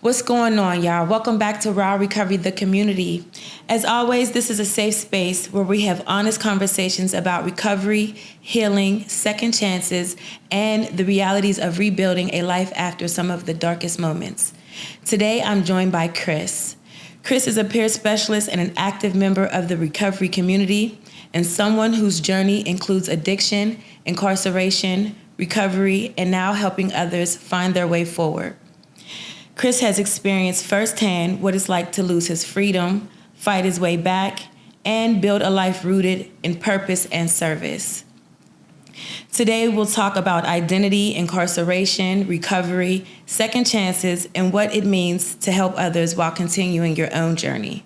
What's going on, y'all? Welcome back to Raw Recovery, the community. As always, this is a safe space where we have honest conversations about recovery, healing, second chances, and the realities of rebuilding a life after some of the darkest moments. Today, I'm joined by Chris. Chris is a peer specialist and an active member of the recovery community, and someone whose journey includes addiction, incarceration, recovery, and now helping others find their way forward. Chris has experienced firsthand what it's like to lose his freedom, fight his way back, and build a life rooted in purpose and service. Today, we'll talk about identity, incarceration, recovery, second chances, and what it means to help others while continuing your own journey.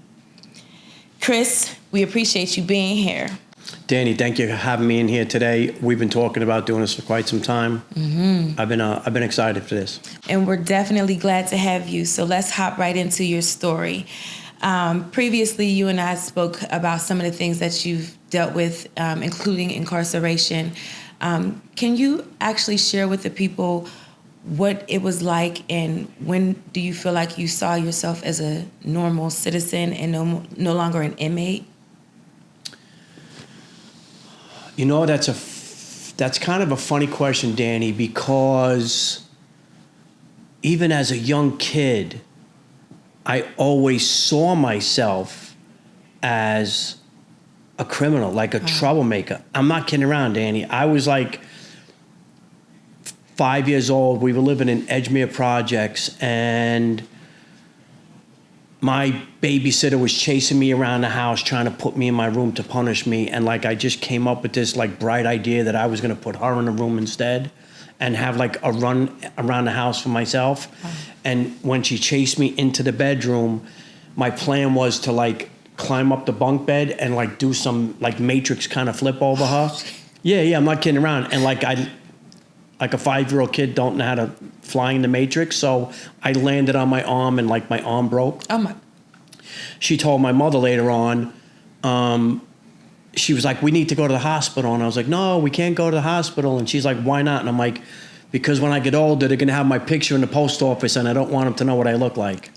Chris, we appreciate you being here. Danny, thank you for having me in here today. We've been talking about doing this for quite some time. Mm-hmm. I've been excited for this. And we're definitely glad to have you. So let's hop right into your story. Previously, you and I spoke about some of the things that you've dealt with, including incarceration. Can you actually share with the people what it was like, and when do you feel like you saw yourself as a normal citizen and no longer an inmate? You know, that's kind of a funny question, Danny, because even as a young kid, I always saw myself as a criminal, like a troublemaker. I'm not kidding around, Danny. I was like 5 years old. We were living in Edgemere Projects, and my babysitter was chasing me around the house, trying to put me in my room to punish me. And like, I just came up with this like bright idea that I was going to put her in the room instead and have like a run around the house for myself. And when she chased me into the bedroom, my plan was to like climb up the bunk bed and like do some like Matrix kind of flip over her. Yeah, I'm not kidding around. And like a 5-year-old kid don't know how to fly in the Matrix, so I landed on my arm and like my arm broke. Oh my! She told my mother later on. She was like, "We need to go to the hospital," and I was like, "No, we can't go to the hospital." And she's like, "Why not?" And I'm like, "Because when I get older, they're gonna have my picture in the post office, and I don't want them to know what I look like."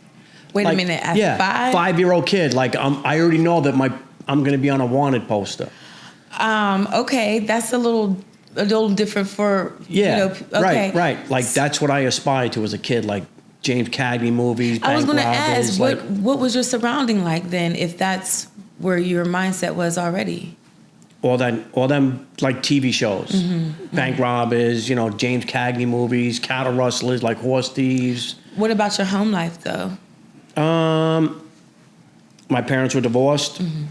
Wait a minute. At 5? 5-year-old kid. Like I already know that I'm gonna be on a wanted poster. Okay, that's a little different for, okay. Right. Like that's what I aspired to as a kid, like James Cagney movies. I was going to ask, like, what was your surrounding like then, if that's where your mindset was already? All them like TV shows, bank robbers, James Cagney movies, cattle rustlers, like horse thieves. What about your home life though? My parents were divorced. Mm-hmm.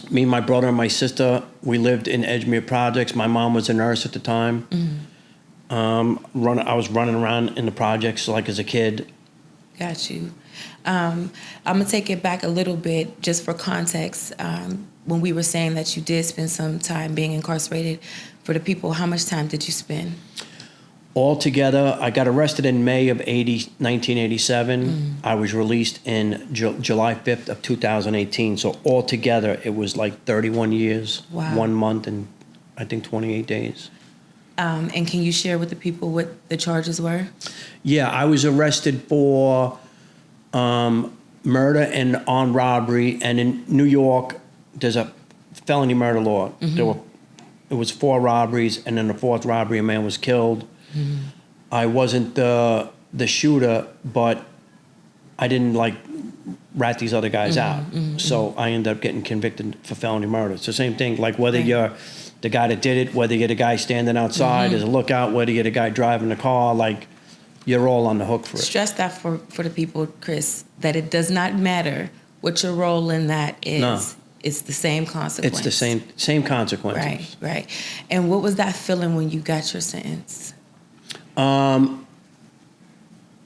Me, my brother, and my sister, we lived in Edgemere Projects. My mom was a nurse at the time. Mm-hmm. I was running around in the projects like as a kid. Got you. I'm going to take it back a little bit just for context. When we were saying that you did spend some time being incarcerated, for the people, how much time did you spend? Altogether, I got arrested in May of 1987. Mm. I was released in July 5th of 2018. So altogether, it was like 31 years, wow. 1 month, and I think 28 days. And can you share with the people what the charges were? Yeah, I was arrested for murder and armed robbery. And in New York, there's a felony murder law. Mm-hmm. It was 4 robberies, and in the 4th robbery, a man was killed. Mm-hmm. I wasn't the shooter, but I didn't like rat these other guys out. Mm-hmm. So I ended up getting convicted for felony murder. It's the same thing, like whether you're the guy that did it, whether you're the guy standing outside as a lookout, whether you're the guy driving the car, like you're all on the hook for it. Stress that for the people, Chris, that it does not matter what your role in that is. No. It's the same consequence. It's the same consequences. Right. And what was that feeling when you got your sentence? I'm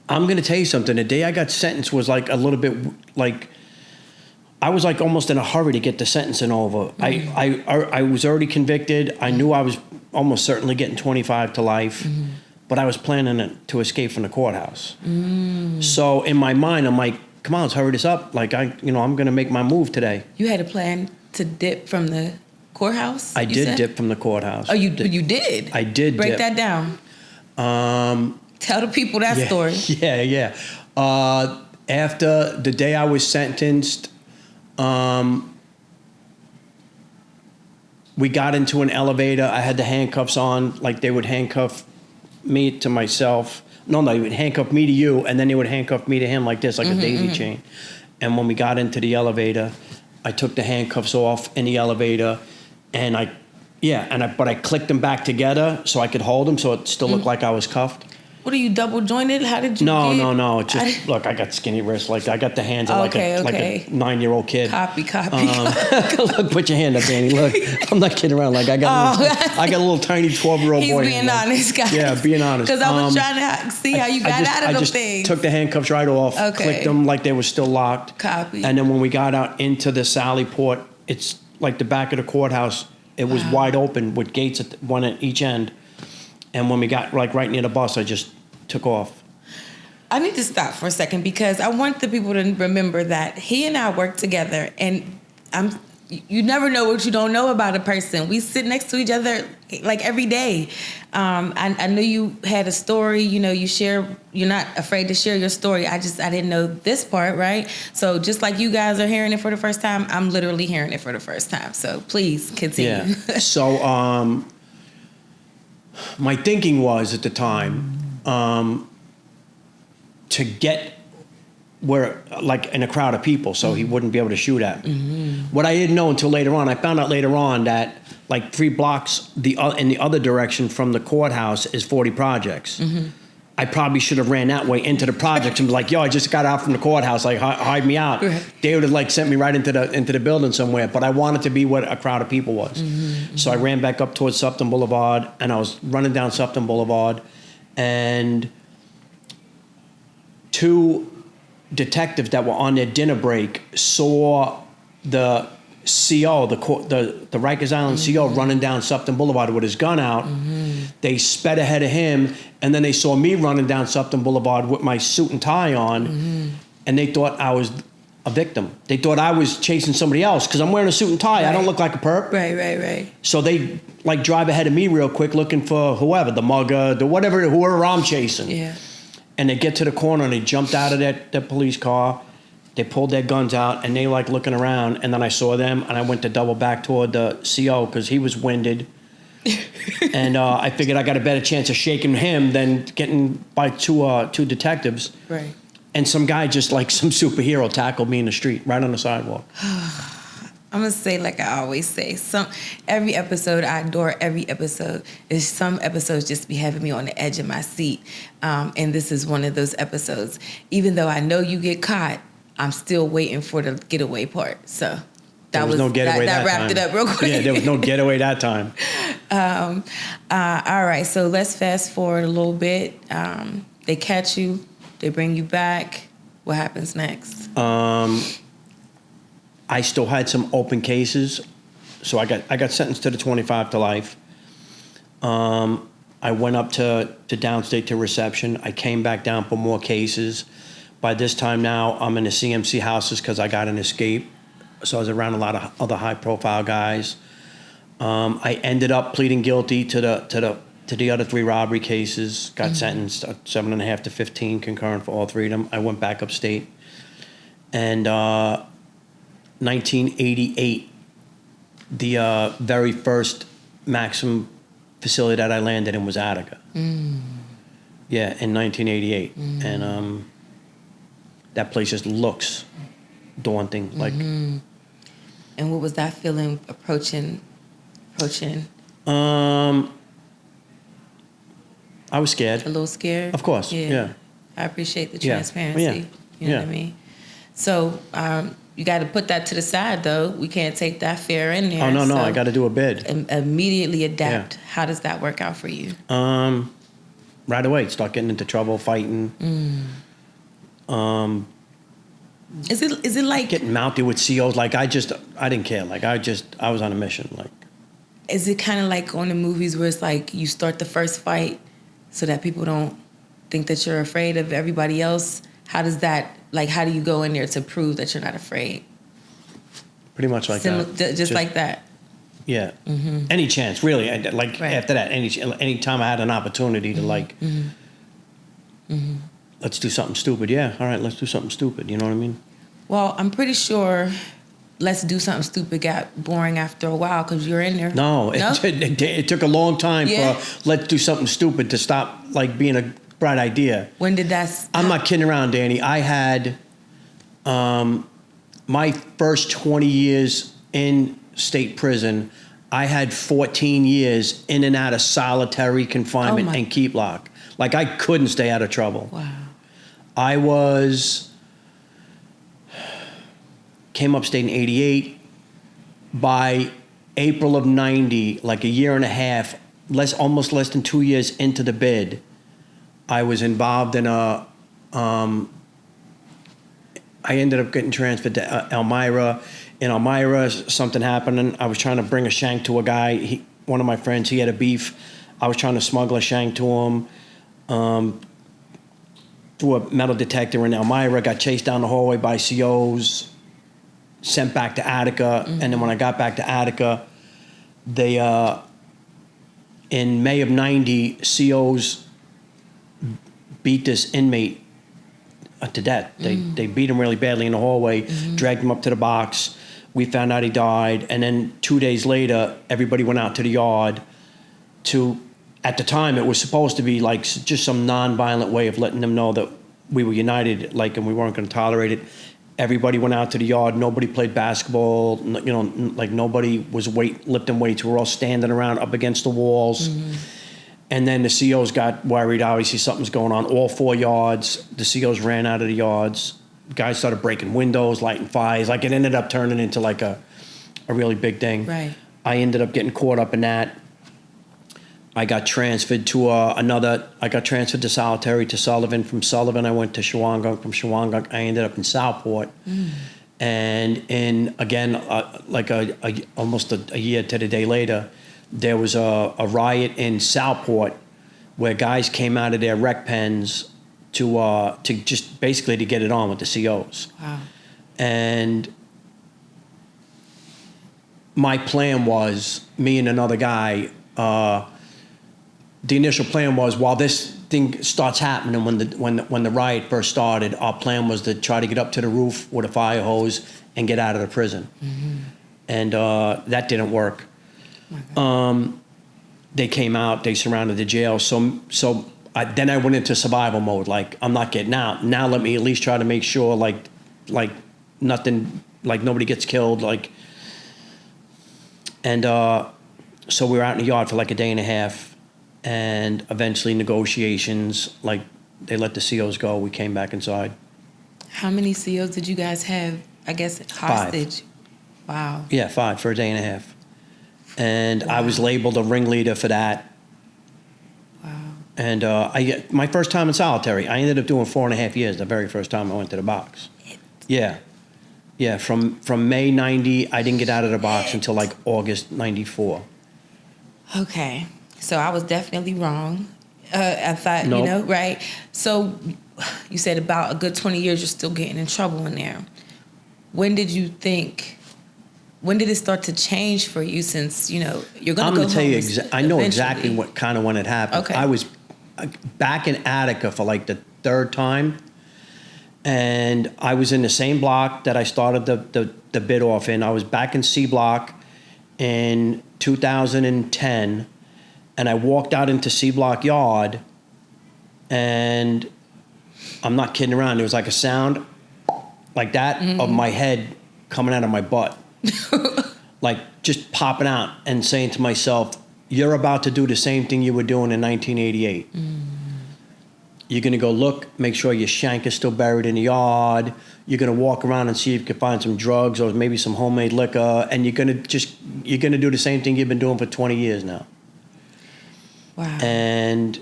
going to tell you something. The day I got sentenced was like a little bit like I was like almost in a hurry to get the sentencing over. Mm-hmm. I was already convicted. I knew I was almost certainly getting 25 to life, but I was planning to escape from the courthouse. Mm. So in my mind, I'm like, come on, let's hurry this up. Like I'm going to make my move today. You had a plan to dip from the courthouse? I did dip from the courthouse. Oh, you did? I did Break dip. that down. Tell the people that story. Yeah. After the day I was sentenced, we got into an elevator. I had the handcuffs on, like they would handcuff me to myself. No, they would handcuff me to you, and then they would handcuff me to him like this, like a daisy chain. And when we got into the elevator, I took the handcuffs off in the elevator, and but I clicked them back together so I could hold them, so it still looked like I was cuffed. What are you, double jointed? How did you? No. It's just look. I got skinny wrists. Like I got the hands of like a 9-year-old kid. Copy. Look, put your hand up, Danny. Look, I'm not kidding around. Like I got a little tiny 12-year-old boy. He's being honest, guys. Yeah, being honest. Because I was trying to see how you got out of those things. Took the handcuffs right off. Clicked them like they were still locked. Copy. And then when we got out into the Sally Port, it's like the back of the courthouse. It was wide open with gates one at each end. And when we got like right near the bus, I just took off. I need to stop for a second because I want the people to remember that he and I work together, and you never know what you don't know about a person. We sit next to each other like every day. I knew you had a story, you're not afraid to share your story. I didn't know this part, right? So just like you guys are hearing it for the first time, I'm literally hearing it for the first time. So please continue. Yeah. So my thinking was at the time, to get where, like in a crowd of people, so he wouldn't be able to shoot at me. What I didn't know until later on, I found out later on that like 3 blocks in the other direction from the courthouse is 40 projects. I probably should have ran that way into the projects and be like, yo, I just got out from the courthouse, like hide me out. Right. They would have like sent me right into the building somewhere, but I wanted to be what a crowd of people was. So I ran back up towards Supton Boulevard, and I was running down Supton Boulevard, and 2 detectives that were on their dinner break saw the CO, the Rikers Island CO, running down Supton Boulevard with his gun out. They sped ahead of him, and then they saw me running down Supton Boulevard with my suit and tie on, and they thought I was a victim. They thought I was chasing somebody else because I'm wearing a suit and tie. Right. I don't look like a perp. Right. So they like drive ahead of me real quick looking for whoever, the mugger, whoever I'm chasing. Yeah. And they get to the corner, and they jumped out of that police car. They pulled their guns out, and they like looking around. And then I saw them, and I went to double back toward the CO because he was winded. And I figured I got a better chance of shaking him than getting by two detectives. Right. And some guy just like some superhero tackled me in the street, right on the sidewalk. I'm gonna say, like I always say, every episode I adore. Every episode is some episodes just be having me on the edge of my seat, and this is one of those episodes. Even though I know you get caught, I'm still waiting for the getaway part. So there was no getaway that wrapped time. It up real quick. Yeah, there was no getaway that time. All right, so let's fast forward a little bit. They catch you, they bring you back. What happens next? I still had some open cases, so I got sentenced to the 25 to life. I went up to downstate to reception. I came back down for more cases. By this time now, I'm in the CMC houses because I got an escape. So I was around a lot of other high-profile guys. I ended up pleading guilty to the other 3 robbery cases. Got sentenced 7.5 to 15 concurrent for all 3 of them. I went back upstate, and 1988, the very first maximum facility that I landed in was Attica. Yeah, in 1988, and that place just looks daunting. Like. And what was that feeling approaching? I was scared. A little scared? Of course, yeah. I appreciate the transparency. Yeah. You know what I mean? So you got to put that to the side, though. We can't take that fear in there. Oh, no, I got to do a bid. Immediately adapt. Yeah. How does that work out for you? Right away, start getting into trouble, fighting. Is it like getting mounted with COs? Like I didn't care. Like I was on a mission. Like, is it kind of like on the movies where it's like you start the first fight so that people don't think that you're afraid of everybody else? How does that, like, how do you go in there to prove that you're not afraid? Pretty much like that. Just like that. Yeah. Any chance, really. Like right. After that, any time I had an opportunity to like, let's do something stupid. Yeah, all right, let's do something stupid. You know what I mean? Well, I'm pretty sure let's do something stupid got boring after a while because you're in there. No, it took a long time for let's do something stupid to stop like being a bright idea. When did that? I'm not kidding around, Danny. I had my first 20 years in state prison. I had 14 years in and out of solitary confinement and keep lock. Like I couldn't stay out of trouble. Wow. I came upstate in 88. By April of 90, like a year and a half, almost less than 2 years into the bid, I was involved in I ended up getting transferred to Elmira. In Elmira, something happened, and I was trying to bring a shank to a guy. One of my friends, he had a beef. I was trying to smuggle a shank to him through a metal detector in Elmira. Got chased down the hallway by COs, sent back to Attica. And then when I got back to Attica, they, in May of 90, COs beat this inmate to death. They beat him really badly in the hallway, dragged him up to the box. We found out he died. And then 2 days later, everybody went out to the yard at the time, it was supposed to be like just some non-violent way of letting them know that we were united, like, and we weren't going to tolerate it. Everybody went out to the yard. Nobody played basketball. You know, like nobody was lifting weights. We were all standing around up against the walls. And then the COs got worried. Obviously, something's going on. All 4 yards, the COs ran out of the yards. Guys started breaking windows, lighting fires. Like it ended up turning into like a really big thing. Right. I ended up getting caught up in that. I got transferred to I got transferred to solitary to Sullivan. From Sullivan, I went to Shawangunk. From Shawangunk, I ended up in Southport. And almost a year to the day later, there was a riot in Southport where guys came out of their rec pens to just basically to get it on with the COs. Wow. And my plan was, me and another guy, the initial plan was, while this thing starts happening, when the riot first started, our plan was to try to get up to the roof with a fire hose and get out of the prison. And that didn't work. They came out, they surrounded the jail. Then I went into survival mode. Like, I'm not getting out. Now let me at least try to make sure like nothing, like nobody gets killed. So we were out in the yard for like a day and a half, and eventually negotiations, like they let the COs go. We came back inside. How many COs did you guys have, I guess, hostage? 5. Wow. Yeah, 5 for a day and a half. And I was labeled a ringleader for that. Wow. And my first time in solitary, I ended up doing 4.5 years the very first time I went to the box. Yeah. Yeah, from May 90, I didn't get out of the box until like August 94. Okay. So I was definitely wrong. I thought, Nope. right? So you said about a good 20 years you're still getting in trouble in there. When did it start to change for you, since, you're going to go home? I'm going to tell you, I know eventually. exactly when it happened. Okay. I was back in Attica for like the 3rd time, and I was in the same block that I started the bid off in. I was back in C block in 2010, and I walked out into C block yard, and I'm not kidding around. There was like a sound like that of my head coming out of my butt. Like just popping out and saying to myself, you're about to do the same thing you were doing in 1988. You're going to go look, make sure your shank is still buried in the yard. You're going to walk around and see if you can find some drugs or maybe some homemade liquor. And you're going to do the same thing you've been doing for 20 years now. Wow. And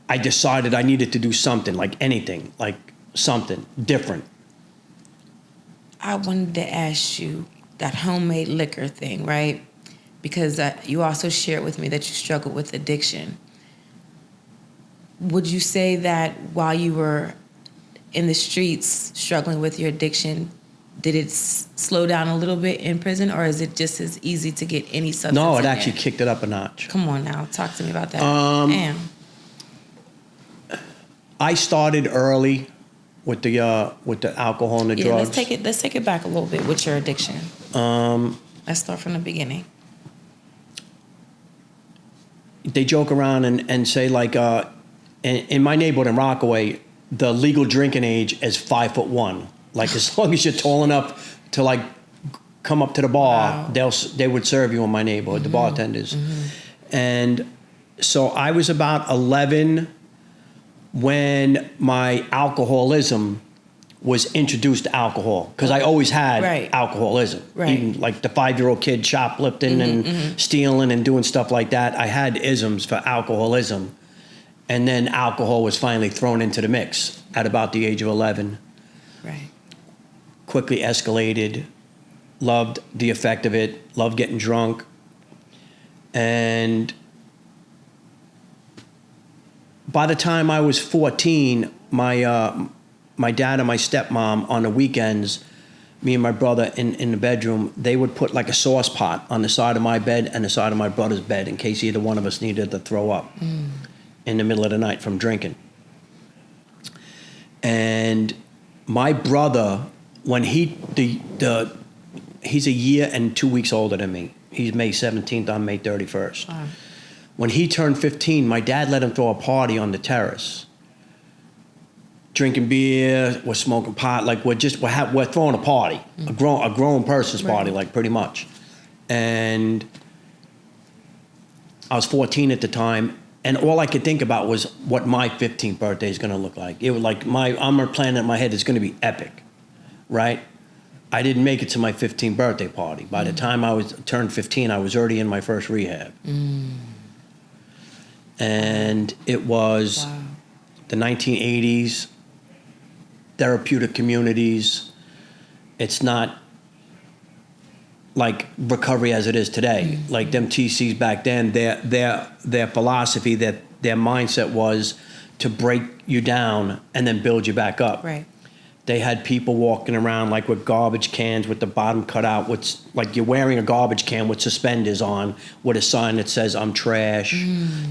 I decided I needed to do something, like anything, like something different. I wanted to ask you that homemade liquor thing, right? Because you also shared with me that you struggled with addiction. Would you say that while you were in the streets struggling with your addiction, did it slow down a little bit in prison, or is it just as easy to get any substance? No, it in actually there? kicked it up a notch. Come on now, talk to me about that. Um, Damn. I started early with the alcohol and the drugs. Let's take it back a little bit with your addiction. Let's start from the beginning. They joke around and say like, in my neighborhood in Rockaway, the legal drinking age is 5'1". Like as long as you're tall enough to like come up to the bar, Wow. they would serve you in my neighborhood, the bartenders. And so I was about 11 when my alcoholism was introduced to alcohol, because I always had alcoholism. Right. Even like the 5-year-old kid shoplifting and stealing and doing stuff like that. I had isms for alcoholism. And then alcohol was finally thrown into the mix at about the age of 11. Right. Quickly escalated, loved the effect of it, loved getting drunk. And by the time I was 14, my dad and my stepmom on the weekends, me and my brother in the bedroom, they would put like a sauce pot on the side of my bed and the side of my brother's bed in case either one of us needed to throw up in the middle of the night from drinking. And my brother, when he's a year and 2 weeks older than me. He's May 17th, I'm May 31st. Wow. When he turned 15, my dad let him throw a party on the terrace. Drinking beer, we're smoking pot, like we're throwing a party, a grown person's party, like pretty much. And I was 14 at the time, and all I could think about was what my 15th birthday is gonna look like. It was like I'm planning in my head, it's gonna be epic, right? I didn't make it to my 15th birthday party. By the time I turned 15, I was already in my first rehab. And it was the 1980s, therapeutic communities. It's not like recovery as it is today. Like them TCs back then, their philosophy, their mindset was to break you down and then build you back up. Right. They had people walking around like with garbage cans with the bottom cut out. Like you're wearing a garbage can with suspenders on with a sign that says I'm trash.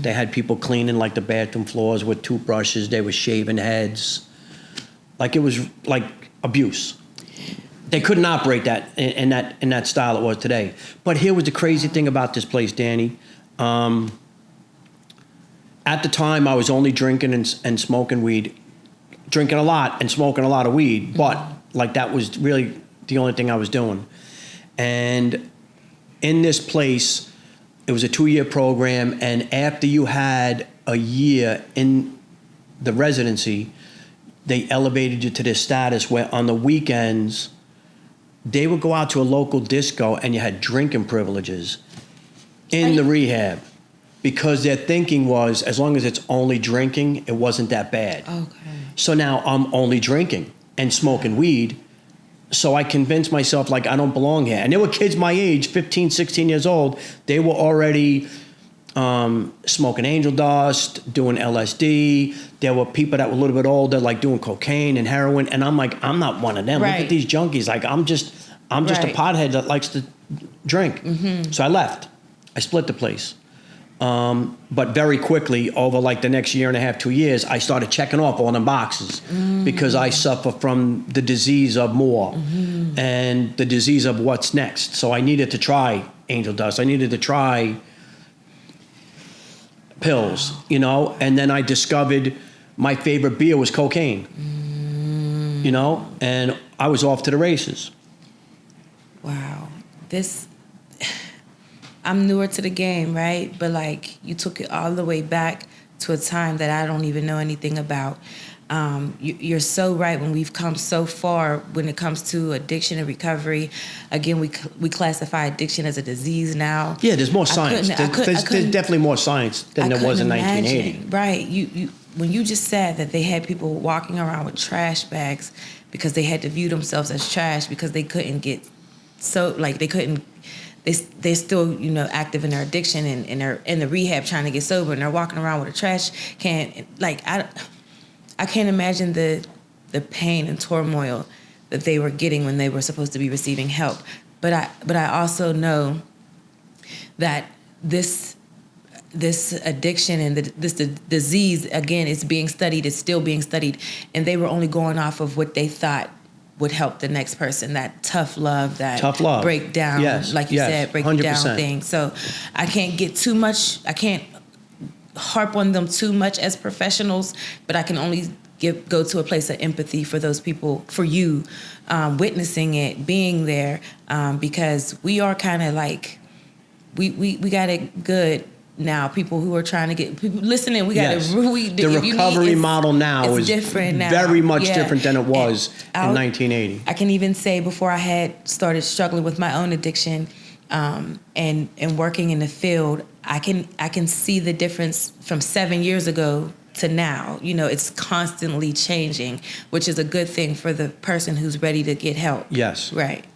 They had people cleaning like the bathroom floors with toothbrushes. They were shaving heads. Like it was like abuse. They couldn't operate that in that style it was today. But here was the crazy thing about this place, Danny. At the time, I was only drinking and smoking weed. Drinking a lot and smoking a lot of weed, but like that was really the only thing I was doing. And in this place, it was a 2-year program, and after you had a year in the residency, they elevated you to this status where on the weekends, they would go out to a local disco and you had drinking privileges in the rehab. Because their thinking was, as long as it's only drinking, it wasn't that bad. Okay. So now I'm only drinking and smoking weed. So I convinced myself like I don't belong here. And there were kids my age, 15, 16 years old. They were already smoking angel dust, doing LSD. There were people that were a little bit older, like doing cocaine and heroin. And I'm like, I'm not one of them. Right. Look at these junkies. Like I'm just a pothead that likes to drink. So I left. I split the place. But very quickly, over like the next year and a half, 2 years, I started checking off all them boxes because I suffer from the disease of more and the disease of what's next. So I needed to try angel dust. I needed to try pills, you know? And then I discovered my favorite beer was cocaine, you know? And I was off to the races. Wow. I'm newer to the game, right? But like you took it all the way back to a time that I don't even know anything about. You're so right. When we've come so far when it comes to addiction and recovery, again, we classify addiction as a disease now. Yeah, there's more science. There's definitely more science than there was in 1980. Right. When you just said that they had people walking around with trash bags because they had to view themselves as trash because they couldn't get they're still, you know, active in their addiction and they're in the rehab trying to get sober and they're walking around with a trash can. Like, I can't imagine the pain and turmoil that they were getting when they were supposed to be receiving help. But I also know that this, this addiction and this disease, again, it's being studied, it's still being studied, and they were only going off of what they thought would help the next person, that tough love, breakdown, yes, like you said, break 100%. down thing. So I can't get too much, I can't harp on them too much as professionals, but I can only go to a place of empathy for those people, for you, witnessing it, being there, because we are kind of like, we got it good now. People who are trying to get people listening, we got Yes. it. The recovery model now is different now. very much different than it was in 1980. I can even say before I had started struggling with my own addiction, and working in the field, I can see the difference from 7 years ago to now. You know, it's constantly changing, which is a good thing for the person who's ready to get help. Yes. Right.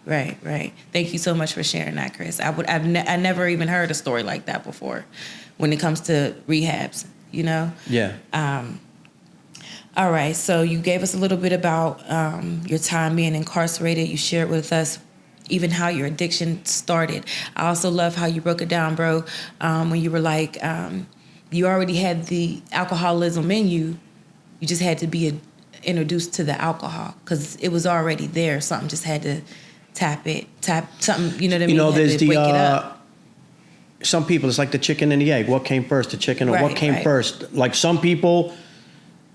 Thank you so much for sharing that, Chris. I never even heard a story like that before when it comes to rehabs, you know? Yeah. All right, so you gave us a little bit about your time being incarcerated. You shared with us even how your addiction started. I also love how you broke it down, bro, when you were like, you already had the alcoholism in you. You just had to be introduced to the alcohol because it was already there. Something just had to tap something, you know what I mean? You know, there's wake it up. Some people, it's like the chicken and the egg. What came first, the chicken or what came first? Like some people,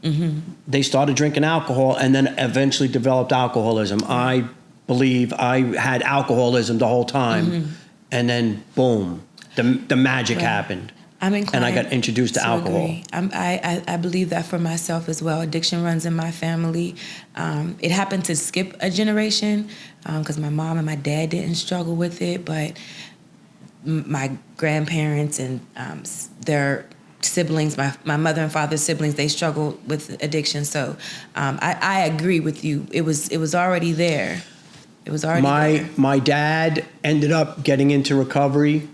they started drinking alcohol and then eventually developed alcoholism. I believe I had alcoholism the whole time, and then boom, the magic happened. I'm inclined and I got introduced to alcohol. Agree. I believe that for myself as well. Addiction runs in my family. It happened to skip a generation because my mom and my dad didn't struggle with it, but my grandparents and their siblings, my mother and father's siblings, they struggled with addiction. So I agree with you. It was already there. It was already there. My dad ended up getting into recovery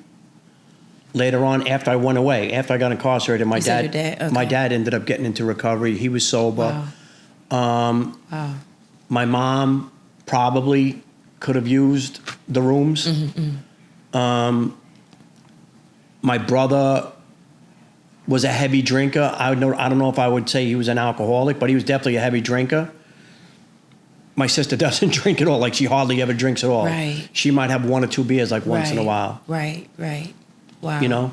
later on after I went away. After I got incarcerated, my dad ended up getting into recovery. He was sober. Wow. My mom probably could have used the rooms. My brother was a heavy drinker. I don't know if I would say he was an alcoholic, but he was definitely a heavy drinker. My sister doesn't drink at all. Like, she hardly ever drinks at all. Right. She might have 1 or 2 beers like once in a while. Right. Wow. You know?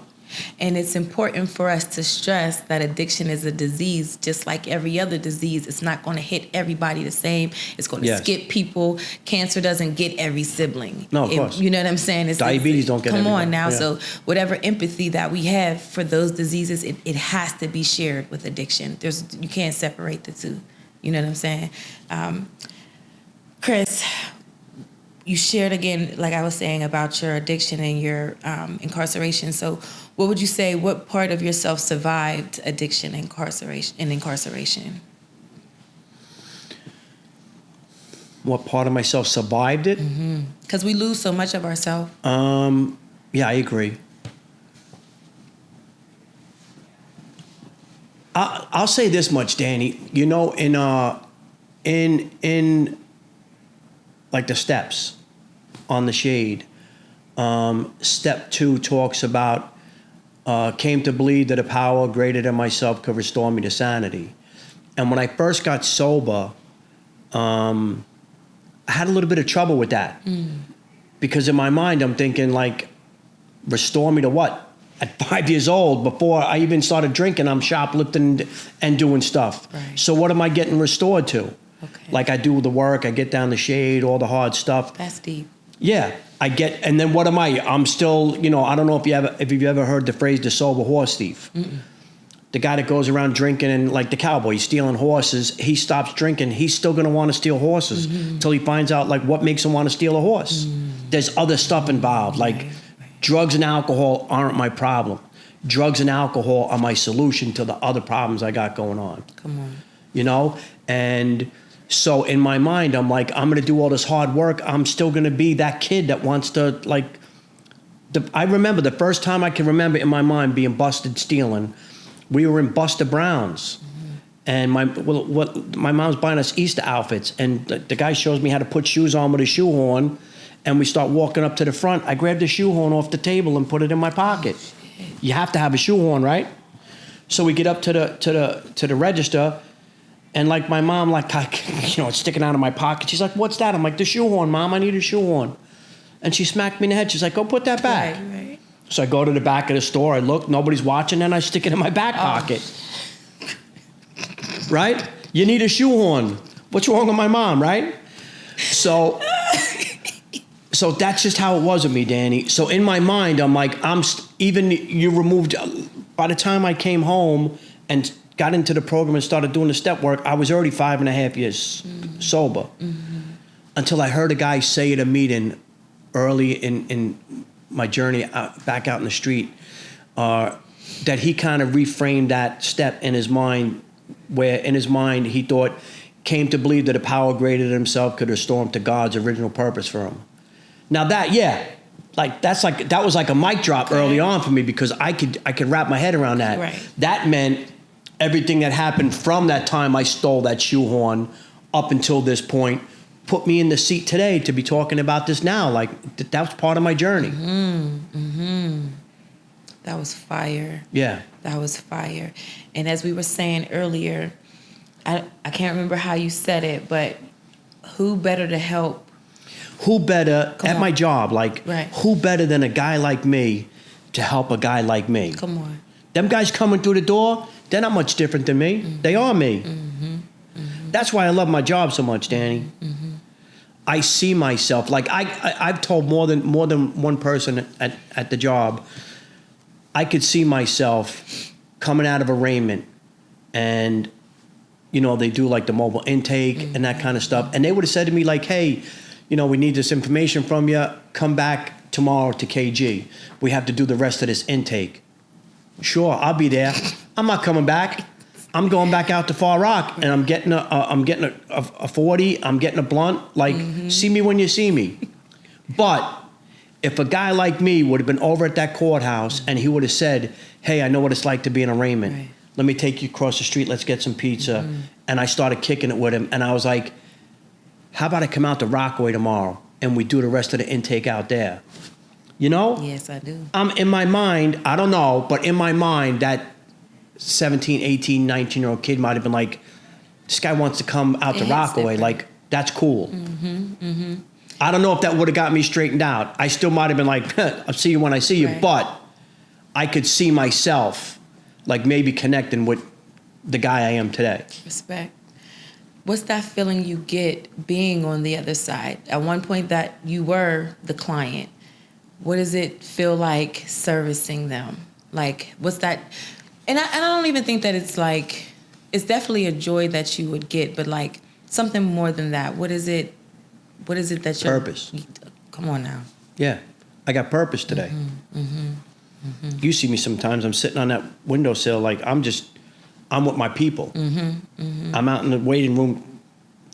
And it's important for us to stress that addiction is a disease, just like every other disease. It's not going to hit everybody the same. It's going to skip people. Cancer doesn't get every sibling. No, of course. You know what I'm saying? Diabetes don't get everybody. Come on now. Yeah. So whatever empathy that we have for those diseases, it has to be shared with addiction. You can't separate the two. You know what I'm saying? Chris, you shared again, like I was saying, about your addiction and your incarceration. So what would you say, what part of yourself survived addiction and incarceration? What part of myself survived it? Because we lose so much of ourselves. Yeah, I agree. I'll say this much, Danny. You know, in like the steps on the shade, step 2 talks about came to believe that a power greater than myself could restore me to sanity. And when I first got sober, I had a little bit of trouble with that. Because in my mind, I'm thinking, like, restore me to what? At 5 years old, before I even started drinking, I'm shoplifting and doing stuff. Right. So what am I getting restored to? Okay. Like, I do the work, I get down the shade, all the hard stuff. That's deep. Yeah, and then what am I? I'm still, you know, I don't know if you've ever heard the phrase, the sober horse thief. The guy that goes around drinking and, like the cowboy, he's stealing horses. He stops drinking. He's still going to want to steal horses until he finds out, like, what makes him want to steal a horse. There's other stuff involved. Like, drugs and alcohol aren't my problem. Drugs and alcohol are my solution to the other problems I got going on. Come on. You know? And so in my mind, I'm like, I'm going to do all this hard work. I'm still going to be that kid that wants to, like, I remember the first time I can remember in my mind being busted stealing. We were in Buster Brown's, and my mom's buying us Easter outfits, and the guy shows me how to put shoes on with a shoehorn, and we start walking up to the front. I grabbed the shoehorn off the table and put it in my pocket. you have to have a shoehorn, right? So we get up to the register, and like my mom, like, it's sticking out of my pocket. She's like, "What's that?" I'm like, "The shoehorn, Mom. I need a shoehorn." And she smacked me in the head. She's like, "Go put that back." Right. So I go to the back of the store. I look, nobody's watching, and I stick it in my back pocket. Right? You need a shoehorn. What's wrong with my mom, right? So that's just how it was with me, Danny. So in my mind, I'm like, you removed. By the time I came home and got into the program and started doing the step work, I was already 5.5 years sober. Until I heard a guy say at a meeting early in my journey back out in the street, that he kind of reframed that step in his mind, where in his mind he thought, came to believe that a power greater than himself could restore him to God's original purpose for him. Now that was like a mic drop early on for me, because I could wrap my head around that. Right. That meant everything that happened from that time I stole that shoehorn up until this point put me in the seat today to be talking about this now. Like, that was part of my journey. That was fire. Yeah. That was fire. And as we were saying earlier, I can't remember how you said it, but who better to help? Who better at my job? Like, right. Who better than a guy like me to help a guy like me? Come on. Them guys coming through the door, they're not much different than me. They are me. That's why I love my job so much, Danny. I see myself, like I've told more than one person at the job, I could see myself coming out of arraignment, and they do like the mobile intake and that kind of stuff, and they would have said to me like, "Hey, we need this information from you. Come back tomorrow to KG. We have to do the rest of this intake." Sure, I'll be there. I'm not coming back. I'm going back out to Far Rock, and I'm getting a 40. I'm getting a blunt. Like, see me when you see me. But if a guy like me would have been over at that courthouse and he would have said, "Hey, I know what it's like to be in arraignment. Right. Let me take you across the street. Let's get some pizza." And I started kicking it with him, and I was like, "How about I come out to Rockaway tomorrow and we do the rest of the intake out there?" Yes, I do. In my mind, I don't know, but in my mind, that 17, 18, 19-year-old kid might have been like, "This guy wants to come out to Rockaway. Like, that's cool." I don't know if that would have got me straightened out. I still might have been like, "I'll see you when I see you." Right. But I could see myself like maybe connecting with the guy I am today. Respect. What's that feeling you get being on the other side? At one point that you were the client, what does it feel like servicing them? Like, what's that? And I don't even think that it's like, it's definitely a joy that you would get, but like something more than that. What is it that you're... Purpose. Come on now. Yeah, I got purpose today. You see me sometimes, I'm sitting on that windowsill like I'm with my people. I'm out in the waiting room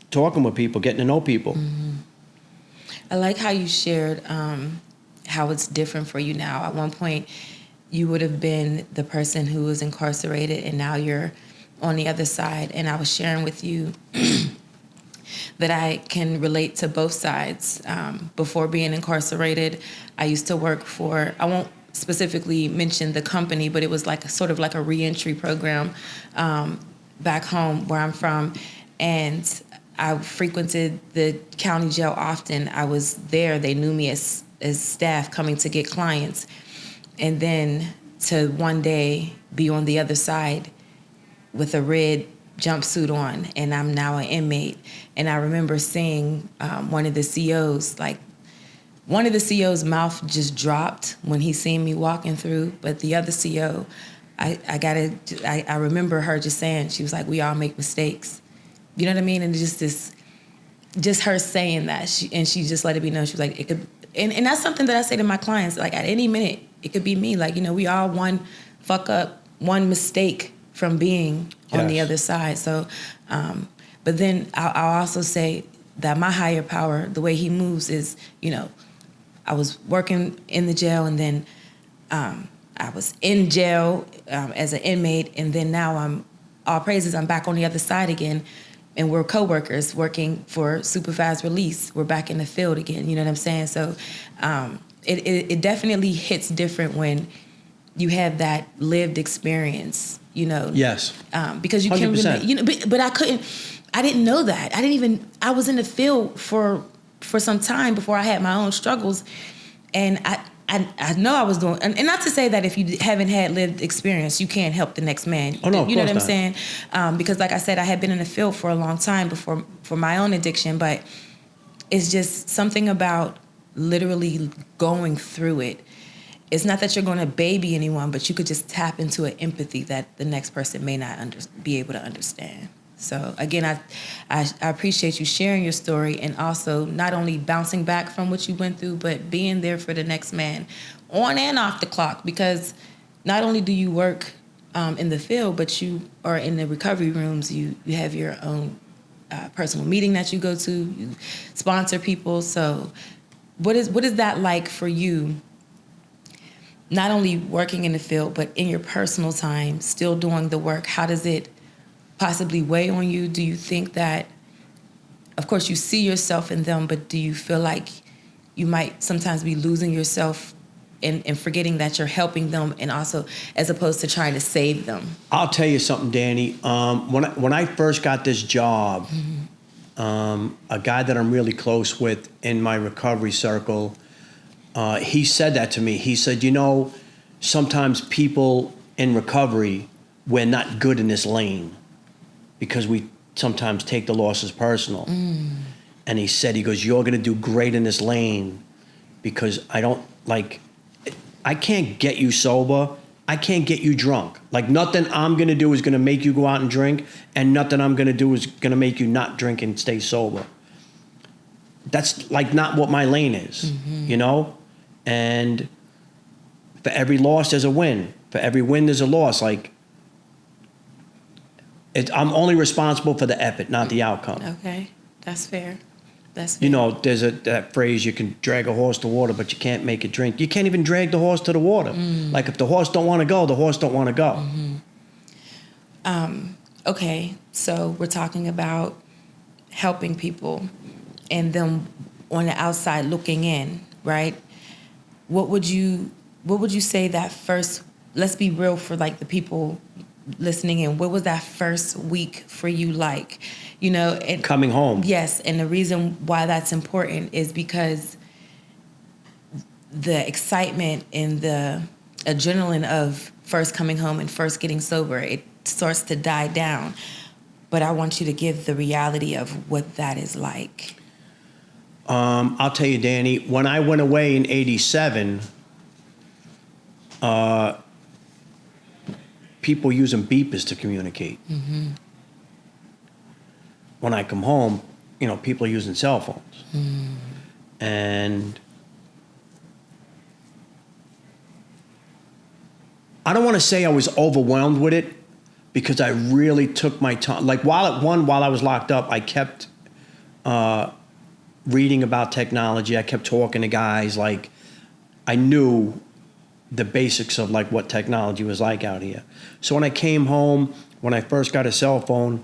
talking with people, getting to know people. I like how you shared how it's different for you now. At one point, you would have been the person who was incarcerated, and now you're on the other side. And I was sharing with you that I can relate to both sides. Before being incarcerated, I used to work for, I won't specifically mention the company, but it was like sort of like a reentry program back home where I'm from. And I frequented the county jail often. I was there. They knew me as staff coming to get clients. And then to one day be on the other side with a red jumpsuit on, and I'm now an inmate. And I remember seeing one of the COs, like one of the CO's mouth just dropped when he seen me walking through, but the other CO, I remember her just saying, she was like, "We all make mistakes." You know what I mean? And just her saying that, she just let it be known. She was like, it could, and that's something that I say to my clients, like at any minute, it could be me. Like, we all one fuck up, one mistake from being on the other side. So, but then I'll also say that my higher power, the way he moves is, I was working in the jail, and then I was in jail as an inmate, and then now all praises, I'm back on the other side again, and we're co-workers working for supervised release. We're back in the field again, you know what I'm saying? So it definitely hits different when you have that lived experience, you know. Yes. Because you can 100%. relate, you know, but I didn't know that. I was in the field for some time before I had my own struggles. And I know I was doing, and not to say that if you haven't had lived experience, you can't help the next man. Oh, no, you know of what I'm course saying? Because like I said, I had been in the field for a long time for my own addiction, but it's just something about literally going through it. It's not that you're going to baby anyone, but you could just tap into an empathy that the next person may not be able to understand. So again, I appreciate you sharing your story, and also not only bouncing back from what you went through, but being there for the next man on and off the clock, because not only do you work in the field, but you are in the recovery rooms. You have your own personal meeting that you go to. You sponsor people. So what is that like for you? Not only working in the field, but in your personal time, still doing the work. How does it possibly weigh on you? Do you think that, of course, you see yourself in them, but do you feel like you might sometimes be losing yourself and forgetting that you're helping them, and also as opposed to trying to save them? I'll tell you something, Danny. When I first got this job, a guy that I'm really close with in my recovery circle, he said that to me. He said, you know, sometimes people in recovery, we're not good in this lane because we sometimes take the losses personal. And he said, he goes, you're going to do great in this lane because I can't get you sober. I can't get you drunk. Like, nothing I'm going to do is going to make you go out and drink, and nothing I'm going to do is going to make you not drink and stay sober. That's like not what my lane is, you know? And for every loss, there's a win. For every win, there's a loss. Like, I'm only responsible for the effort, not the outcome. Okay, that's fair. That's fair. You know, there's that phrase, you can drag a horse to water, but you can't make it drink. You can't even drag the horse to the water. Like, if the horse don't want to go, the horse don't want to go. Okay, so we're talking about helping people and them on the outside looking in, right? What would you say that first, let's be real for like the people listening in, what was that first week for you like? You know, Coming home. Yes, and the reason why that's important is because the excitement and the adrenaline of first coming home and first getting sober, it starts to die down. But I want you to give the reality of what that is like. I'll tell you, Danny, when I went away in 87, people using beepers to communicate. When I come home, you know, people are using cell phones. And I don't want to say I was overwhelmed with it, because I really took my time. Like, while I was locked up, I kept reading about technology. I kept talking to guys. Like, I knew the basics of like what technology was like out here. So when I came home, when I first got a cell phone,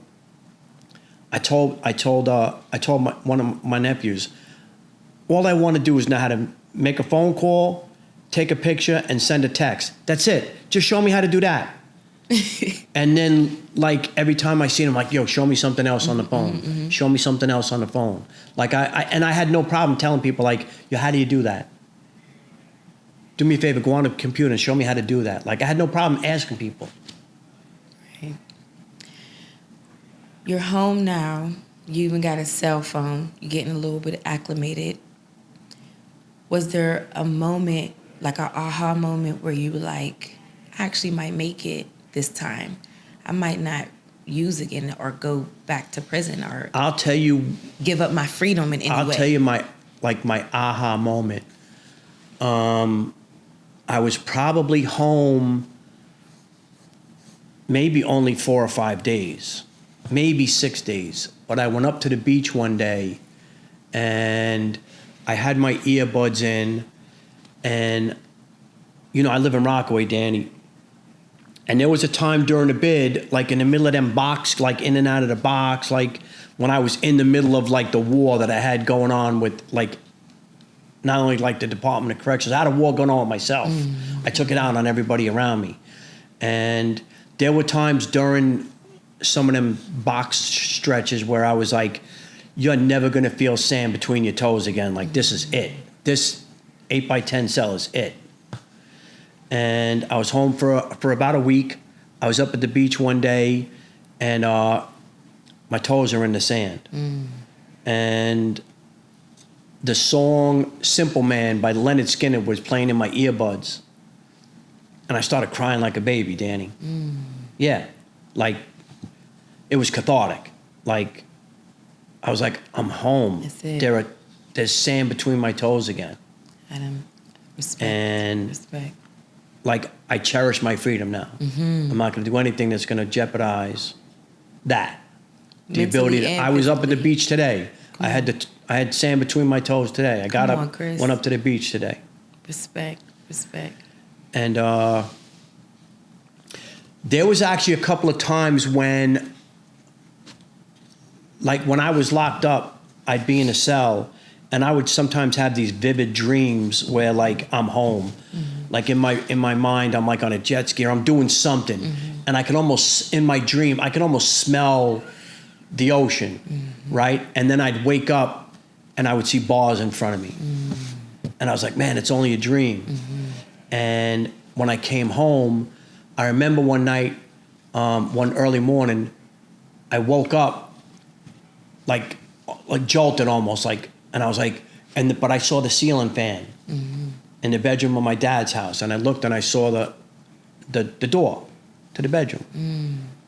I told one of my nephews, all I want to do is know how to make a phone call, take a picture, and send a text. That's it. Just show me how to do that. And then, like, every time I see him, I'm like, yo, show me something else on the phone. Show me something else on the phone. Like, I had no problem telling people, like, yo, how do you do that? Do me a favor, go on the computer and show me how to do that. Like, I had no problem asking people. Right. You're home now. You even got a cell phone. You're getting a little bit acclimated. Was there a moment, like an aha moment, where you were like, I actually might make it this time. I might not use again or go back to prison, or I'll tell you, give up my freedom in any way. I'll tell you my aha moment. I was probably home maybe only 4 or 5 days, maybe 6 days. But I went up to the beach one day and I had my earbuds in, and, you know, I live in Rockaway, Danny. And there was a time during the bid, like in the middle of them box, like in and out of the box, like when I was in the middle of like the war that I had going on with like not only like the Department of Corrections. I had a war going on with myself. I took it out on everybody around me. And there were times during some of them box stretches where I was like, you're never gonna feel sand between your toes again. Like, this is it. This 8x10 cell is it. And I was home for about a week. I was up at the beach one day, and my toes are in the sand. And the song Simple Man by Leonard Skinner was playing in my earbuds. And I started crying like a baby, Danny. Yeah, like, it was cathartic. Like, I was like, I'm home. That's it. There's sand between my toes again. Adam, respect. And respect. like, I cherish my freedom now. I'm not gonna do anything that's gonna jeopardize that. The ability to, I was up at the beach today. I had sand between my toes today. I got up, went up to the beach today. Respect, respect. And there was actually a couple of times when, like, when I was locked up, I'd be in a cell, and I would sometimes have these vivid dreams where, like, I'm home. Like, in my mind, I'm like on a jet ski, or I'm doing something, and I can almost, in my dream, I can almost smell the ocean, right? And then I'd wake up, and I would see bars in front of me. And I was like, man, it's only a dream. And when I came home, I remember one night, one early morning, I woke up like jolted almost, like, and I was like, but I saw the ceiling fan in the bedroom of my dad's house, and I looked and I saw the door to the bedroom,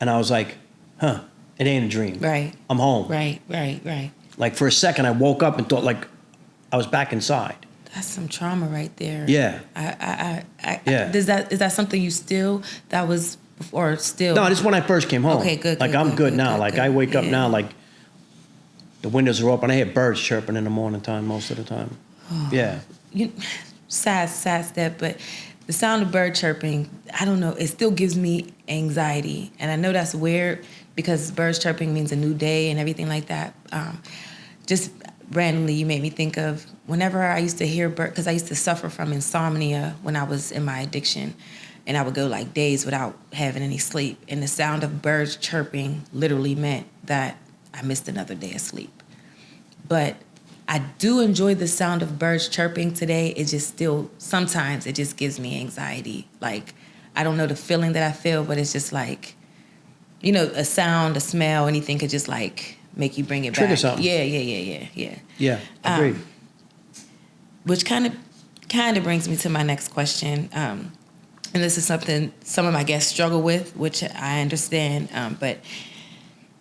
and I was like, huh, it ain't a dream. Right. I'm home. Right. Like, for a second, I woke up and thought, like, I was back inside. That's some trauma right there. Yeah. Yeah. Is that something you still, that was before still? No, this is when I first came home. Okay, good. Like, I'm good now. Like, I wake up now, like, the windows are open. I hear birds chirping in the morning time most of the time. Yeah. Sad step, but the sound of bird chirping, I don't know, it still gives me anxiety. And I know that's weird because birds chirping means a new day and everything like that. Just randomly, you made me think of whenever I used to hear birds, because I used to suffer from insomnia when I was in my addiction. And I would go like days without having any sleep. And the sound of birds chirping literally meant that I missed another day of sleep. But I do enjoy the sound of birds chirping today. It just still, sometimes it just gives me anxiety. Like, I don't know the feeling that I feel, but it's just like, a sound, a smell, anything could just like make you bring it Trigger back. something. Yeah. Yeah, agreed. Which kind of brings me to my next question. And this is something some of my guests struggle with, which I understand, but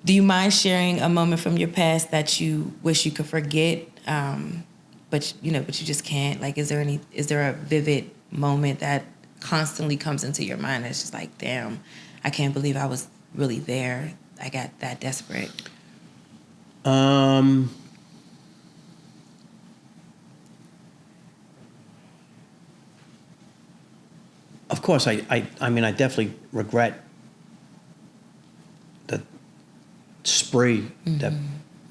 do you mind sharing a moment from your past that you wish you could forget, but you just can't? Like, is there a vivid moment that constantly comes into your mind that's just like, damn, I can't believe I was really there. I got that desperate. Of course, I mean, I definitely regret the spree that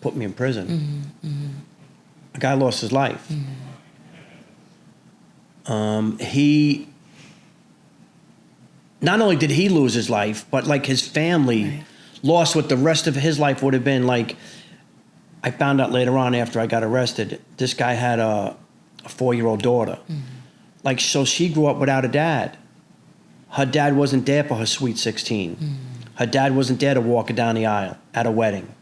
put me in prison. A guy lost his life. He, not only did he lose his life, but like his family lost what the rest of his life would have been. Like, I found out later on after I got arrested, this guy had a 4-year-old daughter. Like, so she grew up without a dad. Her dad wasn't there for her sweet 16. Her dad wasn't there to walk her down the aisle at a wedding.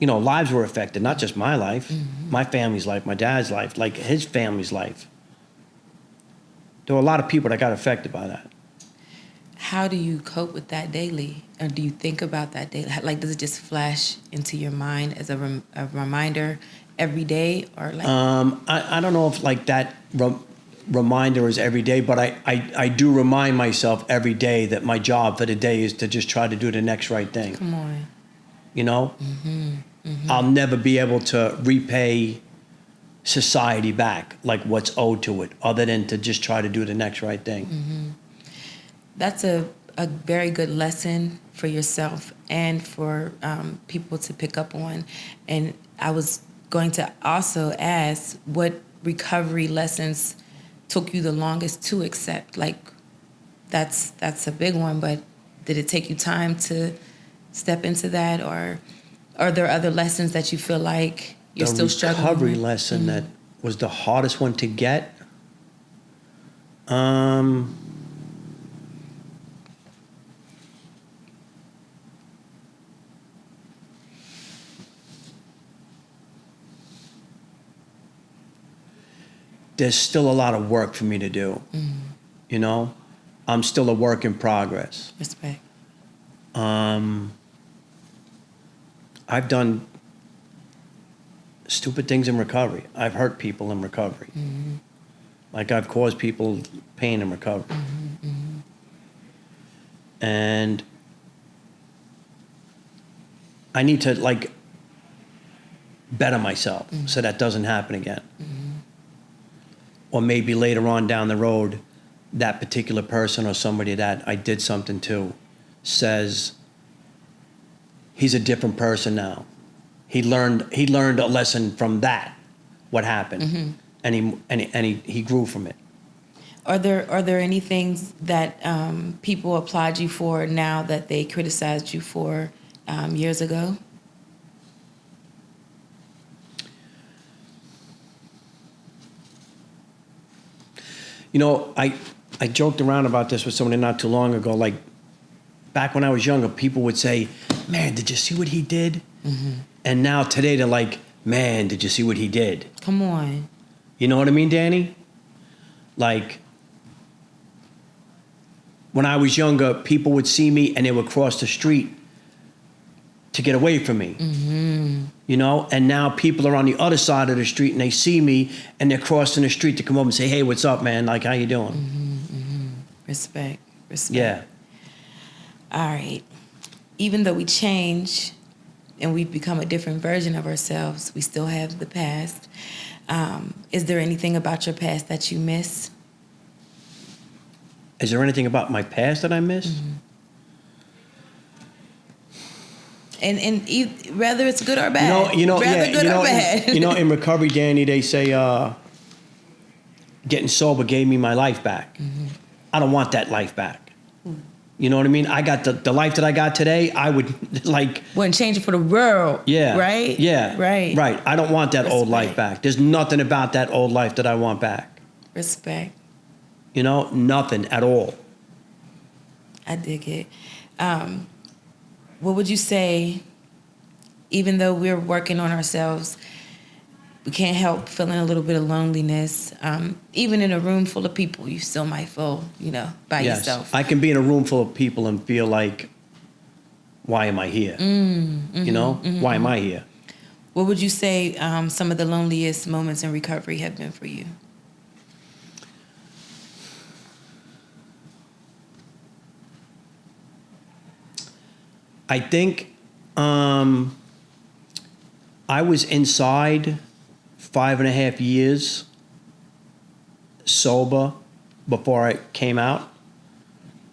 Lives were affected, not just my life, my family's life, my dad's life, like his family's life. There were a lot of people that got affected by that. How do you cope with that daily? Or do you think about that daily? Like, does it just flash into your mind as a reminder every day? Or like, I don't know if like that reminder is every day, but I do remind myself every day that my job for the day is to just try to do the next right thing. Come on. I'll never be able to repay society back, like what's owed to it, other than to just try to do the next right thing. That's a very good lesson for yourself and for people to pick up on. And I was going to also ask what recovery lessons took you the longest to accept. Like, that's a big one, but did it take you time to step into that, or are there other lessons that you feel like you're still struggling with? The recovery lesson that was the hardest one to get, there's still a lot of work for me to do. You know, I'm still a work in progress. Respect. I've done stupid things in recovery. I've hurt people in recovery. Like, I've caused people pain in recovery. And I need to, like, better myself so that doesn't happen again. Or maybe later on down the road, that particular person or somebody that I did something to says, he's a different person now. He learned a lesson from that, what happened, and he grew from it. Are there any things that people applaud you for now that they criticized you for years ago? You know, I joked around about this with somebody not too long ago. Like, back when I was younger, people would say, "Man, did you see what he did?" And now today they're like, "Man, did you see what he did?" Come on. You know what I mean, Danny? Like, when I was younger, people would see me and they would cross the street to get away from me. You know? And now people are on the other side of the street and they see me and they're crossing the street to come over and say, "Hey, what's up, man? Like, how you doing?" Respect. Yeah. All right. Even though we change and we've become a different version of ourselves, we still have the past. Is there anything about your past that you miss? Is there anything about my past that I miss? And whether it's good or bad. You know, Rather good or bad. You know, in recovery, Danny, they say getting sober gave me my life back. I don't want that life back. You know what I mean? I got the life that I got today, I would, like... Wouldn't change it for the world. Yeah. Right? Yeah. Right. Right. I don't want that old life Respect. back. There's nothing about that old life that I want back. Respect. You know? Nothing at all. I dig it. What would you say, even though we're working on ourselves, we can't help feeling a little bit of loneliness. Even in a room full of people, you still might feel, by yourself. I can be in a room full of people and feel like, why am I here? Why am I here? What would you say some of the loneliest moments in recovery have been for you? I think I was inside 5.5 years sober before I came out.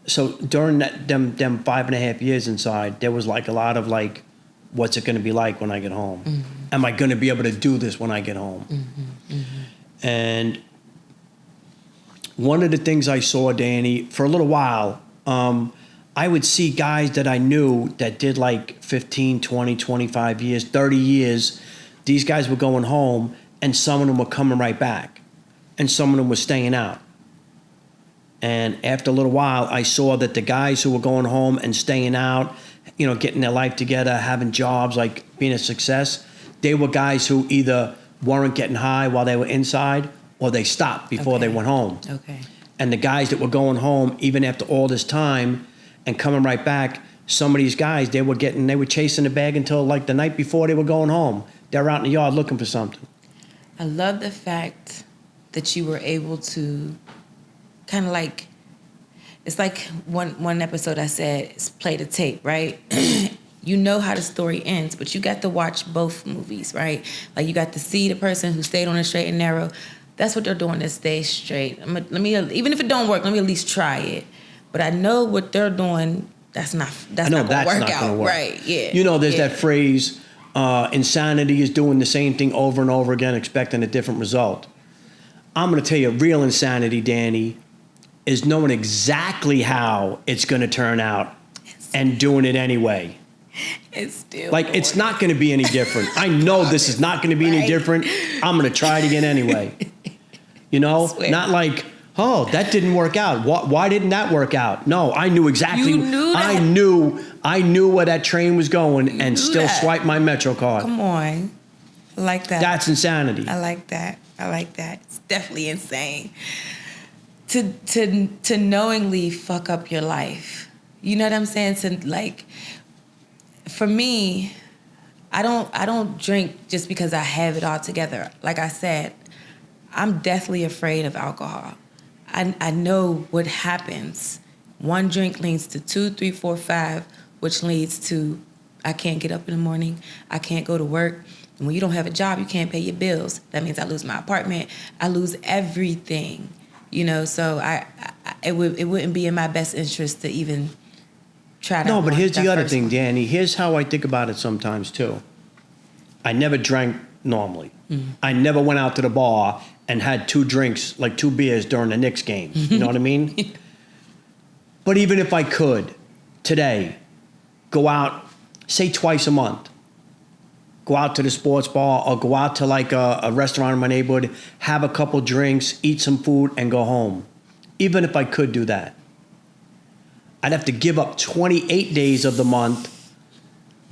So during them 5.5 years inside, there was like a lot of like, what's it going to be like when I get home? Am I going to be able to do this when I get home? And one of the things I saw, Danny, for a little while, I would see guys that I knew that did like 15, 20, 25 years, 30 years. These guys were going home and some of them were coming right back and some of them were staying out. And after a little while, I saw that the guys who were going home and staying out, getting their life together, having jobs, like being a success, they were guys who either weren't getting high while they were inside or they stopped before they went home. Okay. And the guys that were going home, even after all this time and coming right back, some of these guys, they were chasing the bag until like the night before they were going home. They were out in the yard looking for something. I love the fact that you were able to kind of like, it's like one episode I said, play the tape, right? You know how the story ends, but you got to watch both movies, right? Like you got to see the person who stayed on the straight and narrow. That's what they're doing, to stay straight. Even if it don't work, let me at least try it. But I know what they're doing, that's not going to work out. Gonna work. Right, yeah. There's that phrase, Insanity is doing the same thing over and over again, expecting a different result. I'm going to tell you, real insanity, Danny, is knowing exactly how it's going to turn out and doing it anyway. It's still like, it's not going to be any different. I know this is not going to be any different. I'm going to try it again anyway. You know, not like, oh, that didn't work out. Why didn't that work out? No, I knew exactly. You knew that. I knew where that train was going and still swiped my Metro card. Come on. I like that. That's insanity. I like that. It's definitely insane. To knowingly fuck up your life. You know what I'm saying? To like, for me, I don't drink just because I have it all together. Like I said, I'm deathly afraid of alcohol. I know what happens. One drink leads to 2, 3, 4, 5, which leads to I can't get up in the morning. I can't go to work. And when you don't have a job, you can't pay your bills. That means I lose my apartment. I lose everything. You know, so it wouldn't be in my best interest to even try to. No, but here's the other thing, Danny. Here's how I think about it sometimes too. I never drank normally. Mm-hmm. I never went out to the bar and had 2 drinks, like 2 beers during the Knicks game. You know what I mean? But even if I could, today, go out, say twice a month, go out to the sports bar or go out to like a restaurant in my neighborhood, have a couple drinks, eat some food, and go home. Even if I could do that, I'd have to give up 28 days of the month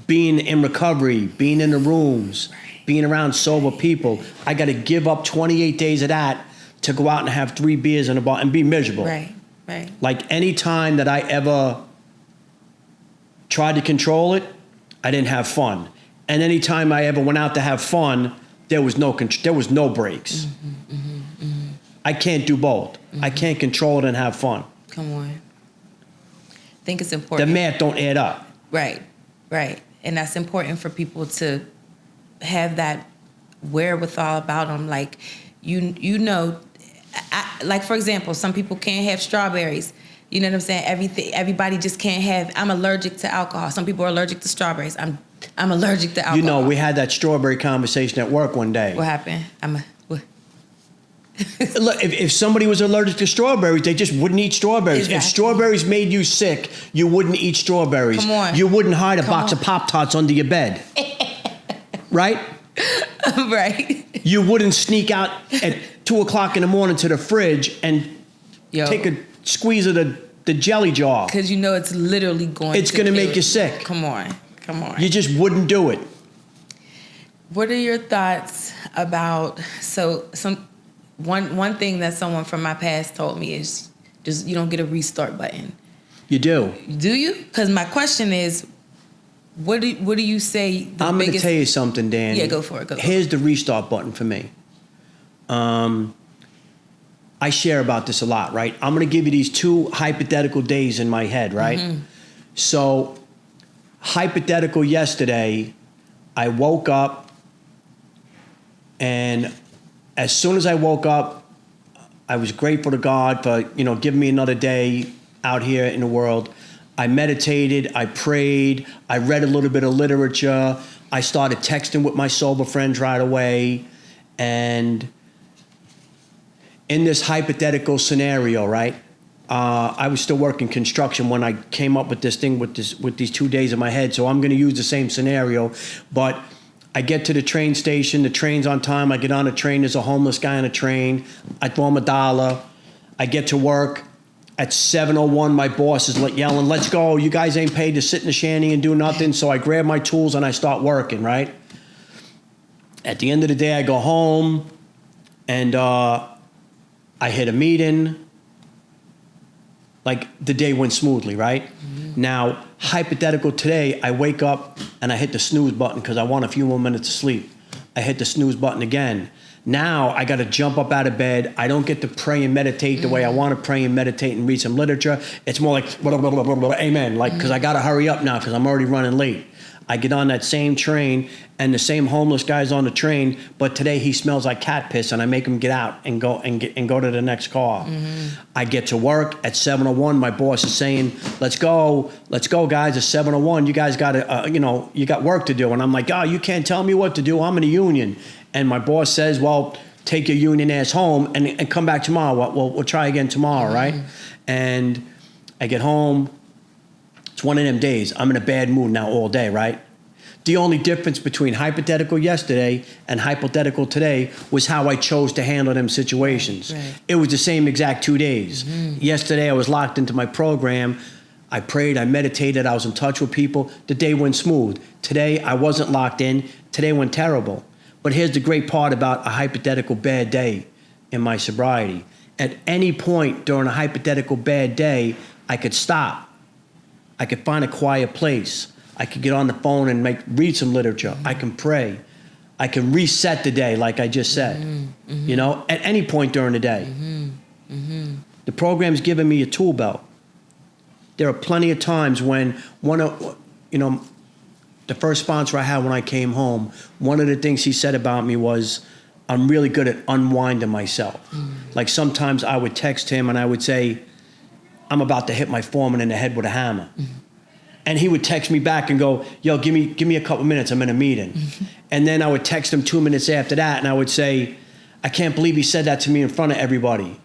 being in recovery, being in the rooms, being around sober people. I got to give up 28 days of that to go out and have 3 beers in a bar and be miserable. Right. Like any time that I ever tried to control it, I didn't have fun. And any time I ever went out to have fun, there was no breaks. I can't do both. I can't control it and have fun. Come on. I think it's important. The math don't add up. Right. And that's important for people to have that wherewithal about them. Like, you know, like, for example, some people can't have strawberries. You know what I'm saying? Everybody just can't have. I'm allergic to alcohol. Some people are allergic to strawberries. I'm allergic to alcohol. You know, we had that strawberry conversation at work one day. What happened? Look, if somebody was allergic to strawberries, they just wouldn't eat strawberries. Exactly. If strawberries made you sick, you wouldn't eat strawberries. Come on. You wouldn't hide a box of Pop-Tarts under your bed. Right? Right. You wouldn't sneak out at 2 o'clock in the morning to the fridge and take a squeeze of the jelly jar. Because you know it's literally going to make you sick. Come on. You just wouldn't do it. What are your thoughts about, one thing that someone from my past told me is just you don't get a restart button. You do. Do you? Because my question is, what do you say I'm going to tell you something, Danny. Yeah, go for it. Here's the restart button for me. I share about this a lot, right? I'm going to give you these 2 hypothetical days in my head, right? Mm-hmm. So, hypothetical yesterday, I woke up, and as soon as I woke up, I was grateful to God for, giving me another day out here in the world. I meditated, I prayed, I read a little bit of literature, I started texting with my sober friends right away, and in this hypothetical scenario, right, I was still working construction when I came up with this thing with these 2 days in my head, so I'm going to use the same scenario, but I get to the train station, the train's on time, I get on the train, there's a homeless guy on the train, I throw him $1, I get to work. At 7:01, my boss is yelling, "Let's go, you guys ain't paid to sit in the shanty and do nothing," so I grab my tools and I start working, right? At the end of the day, I go home, and I hit a meeting. Like, the day went smoothly, right? Mm-hmm. Now, hypothetical today, I wake up and I hit the snooze button because I want a few more minutes of sleep. I hit the snooze button again. Now I got to jump up out of bed. I don't get to pray and meditate the way I want to pray and meditate and read some literature. It's more like, blah, blah, blah, blah, blah, amen. Like, because I got to hurry up now because I'm already running late. I get on that same train and the same homeless guy's on the train, but today he smells like cat piss and I make him get out and go to the next car. I get to work at 7:01. My boss is saying, let's go guys, it's 7:01. You guys got to, you got work to do. And I'm like, oh, you can't tell me what to do. I'm in a union. And my boss says, well, take your union ass home and come back tomorrow. We'll try again tomorrow, right? And I get home. It's one of them days. I'm in a bad mood now all day, right? The only difference between hypothetical yesterday and hypothetical today was how I chose to handle them situations. Right. It was the same exact 2 days. Yesterday I was locked into my program. I prayed, I meditated, I was in touch with people. The day went smooth. Today I wasn't locked in. Today went terrible. But here's the great part about a hypothetical bad day in my sobriety. At any point during a hypothetical bad day, I could stop. I could find a quiet place. I could get on the phone and read some literature. I can pray. I can reset the day, like I just said. At any point during the day. The program's given me a tool belt. There are plenty of times when the first sponsor I had when I came home, one of the things he said about me was, I'm really good at unwinding myself. Like sometimes I would text him and I would say, I'm about to hit my foreman in the head with a hammer. And he would text me back and go, yo, give me a couple minutes, I'm in a meeting. And then I would text him 2 minutes after that and I would say, I can't believe he said that to me in front of everybody.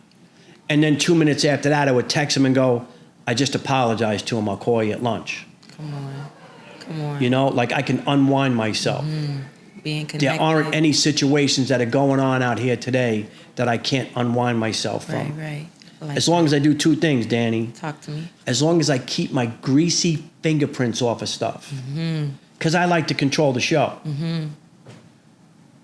And then 2 minutes after that, I would text him and go, I just apologized to him, I'll call you at lunch. Come on. Like I can unwind myself. Being connected. There aren't any situations that are going on out here today that I can't unwind myself from. Right. As long as I do two things, Danny. Talk to me. As long as I keep my greasy fingerprints off of stuff. Because I like to control the show.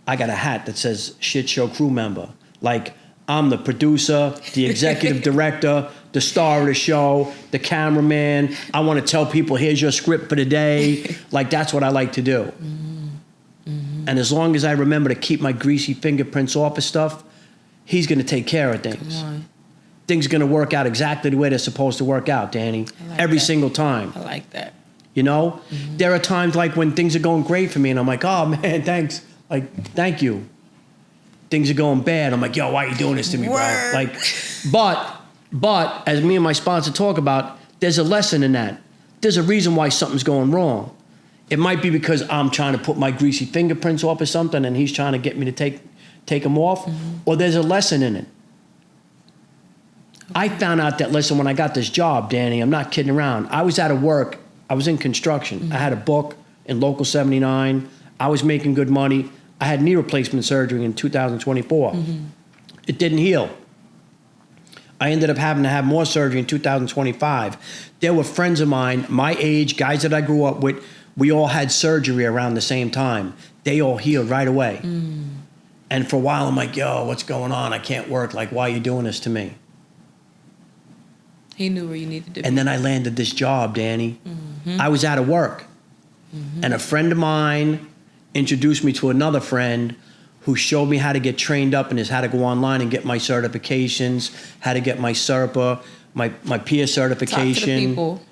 I got a hat that says shit show crew member. Like I'm the producer, the executive director, the star of the show, the cameraman. I want to tell people, here's your script for the day. Like that's what I like to do. And as long as I remember to keep my greasy fingerprints off of stuff, he's going to take care of things. Come on. Things are going to work out exactly the way they're supposed to work out, Danny. Every single time. I like that. There are times like when things are going great for me and I'm like, oh man, thanks. Like, thank you. Things are going bad. I'm like, yo, why are you doing this to me, bro? Like, but as me and my sponsor talk about, there's a lesson in that. There's a reason why something's going wrong. It might be because I'm trying to put my greasy fingerprints off of something and he's trying to get me to take them off, or there's a lesson in it. I found out that lesson when I got this job, Danny. I'm not kidding around. I was out of work. I was in construction. I had a book in Local 79. I was making good money. I had knee replacement surgery in 2024. It didn't heal. I ended up having to have more surgery in 2025. There were friends of mine, my age, guys that I grew up with. We all had surgery around the same time. They all healed right away. And for a while, I'm like, yo, what's going on? I can't work. Like, why are you doing this to me? He knew where you needed to be. And then I landed this job, Danny. I was out of work. And a friend of mine introduced me to another friend who showed me how to get trained up and how to go online and get my certifications, how to get my SERPA, my peer certification. Talk to the people.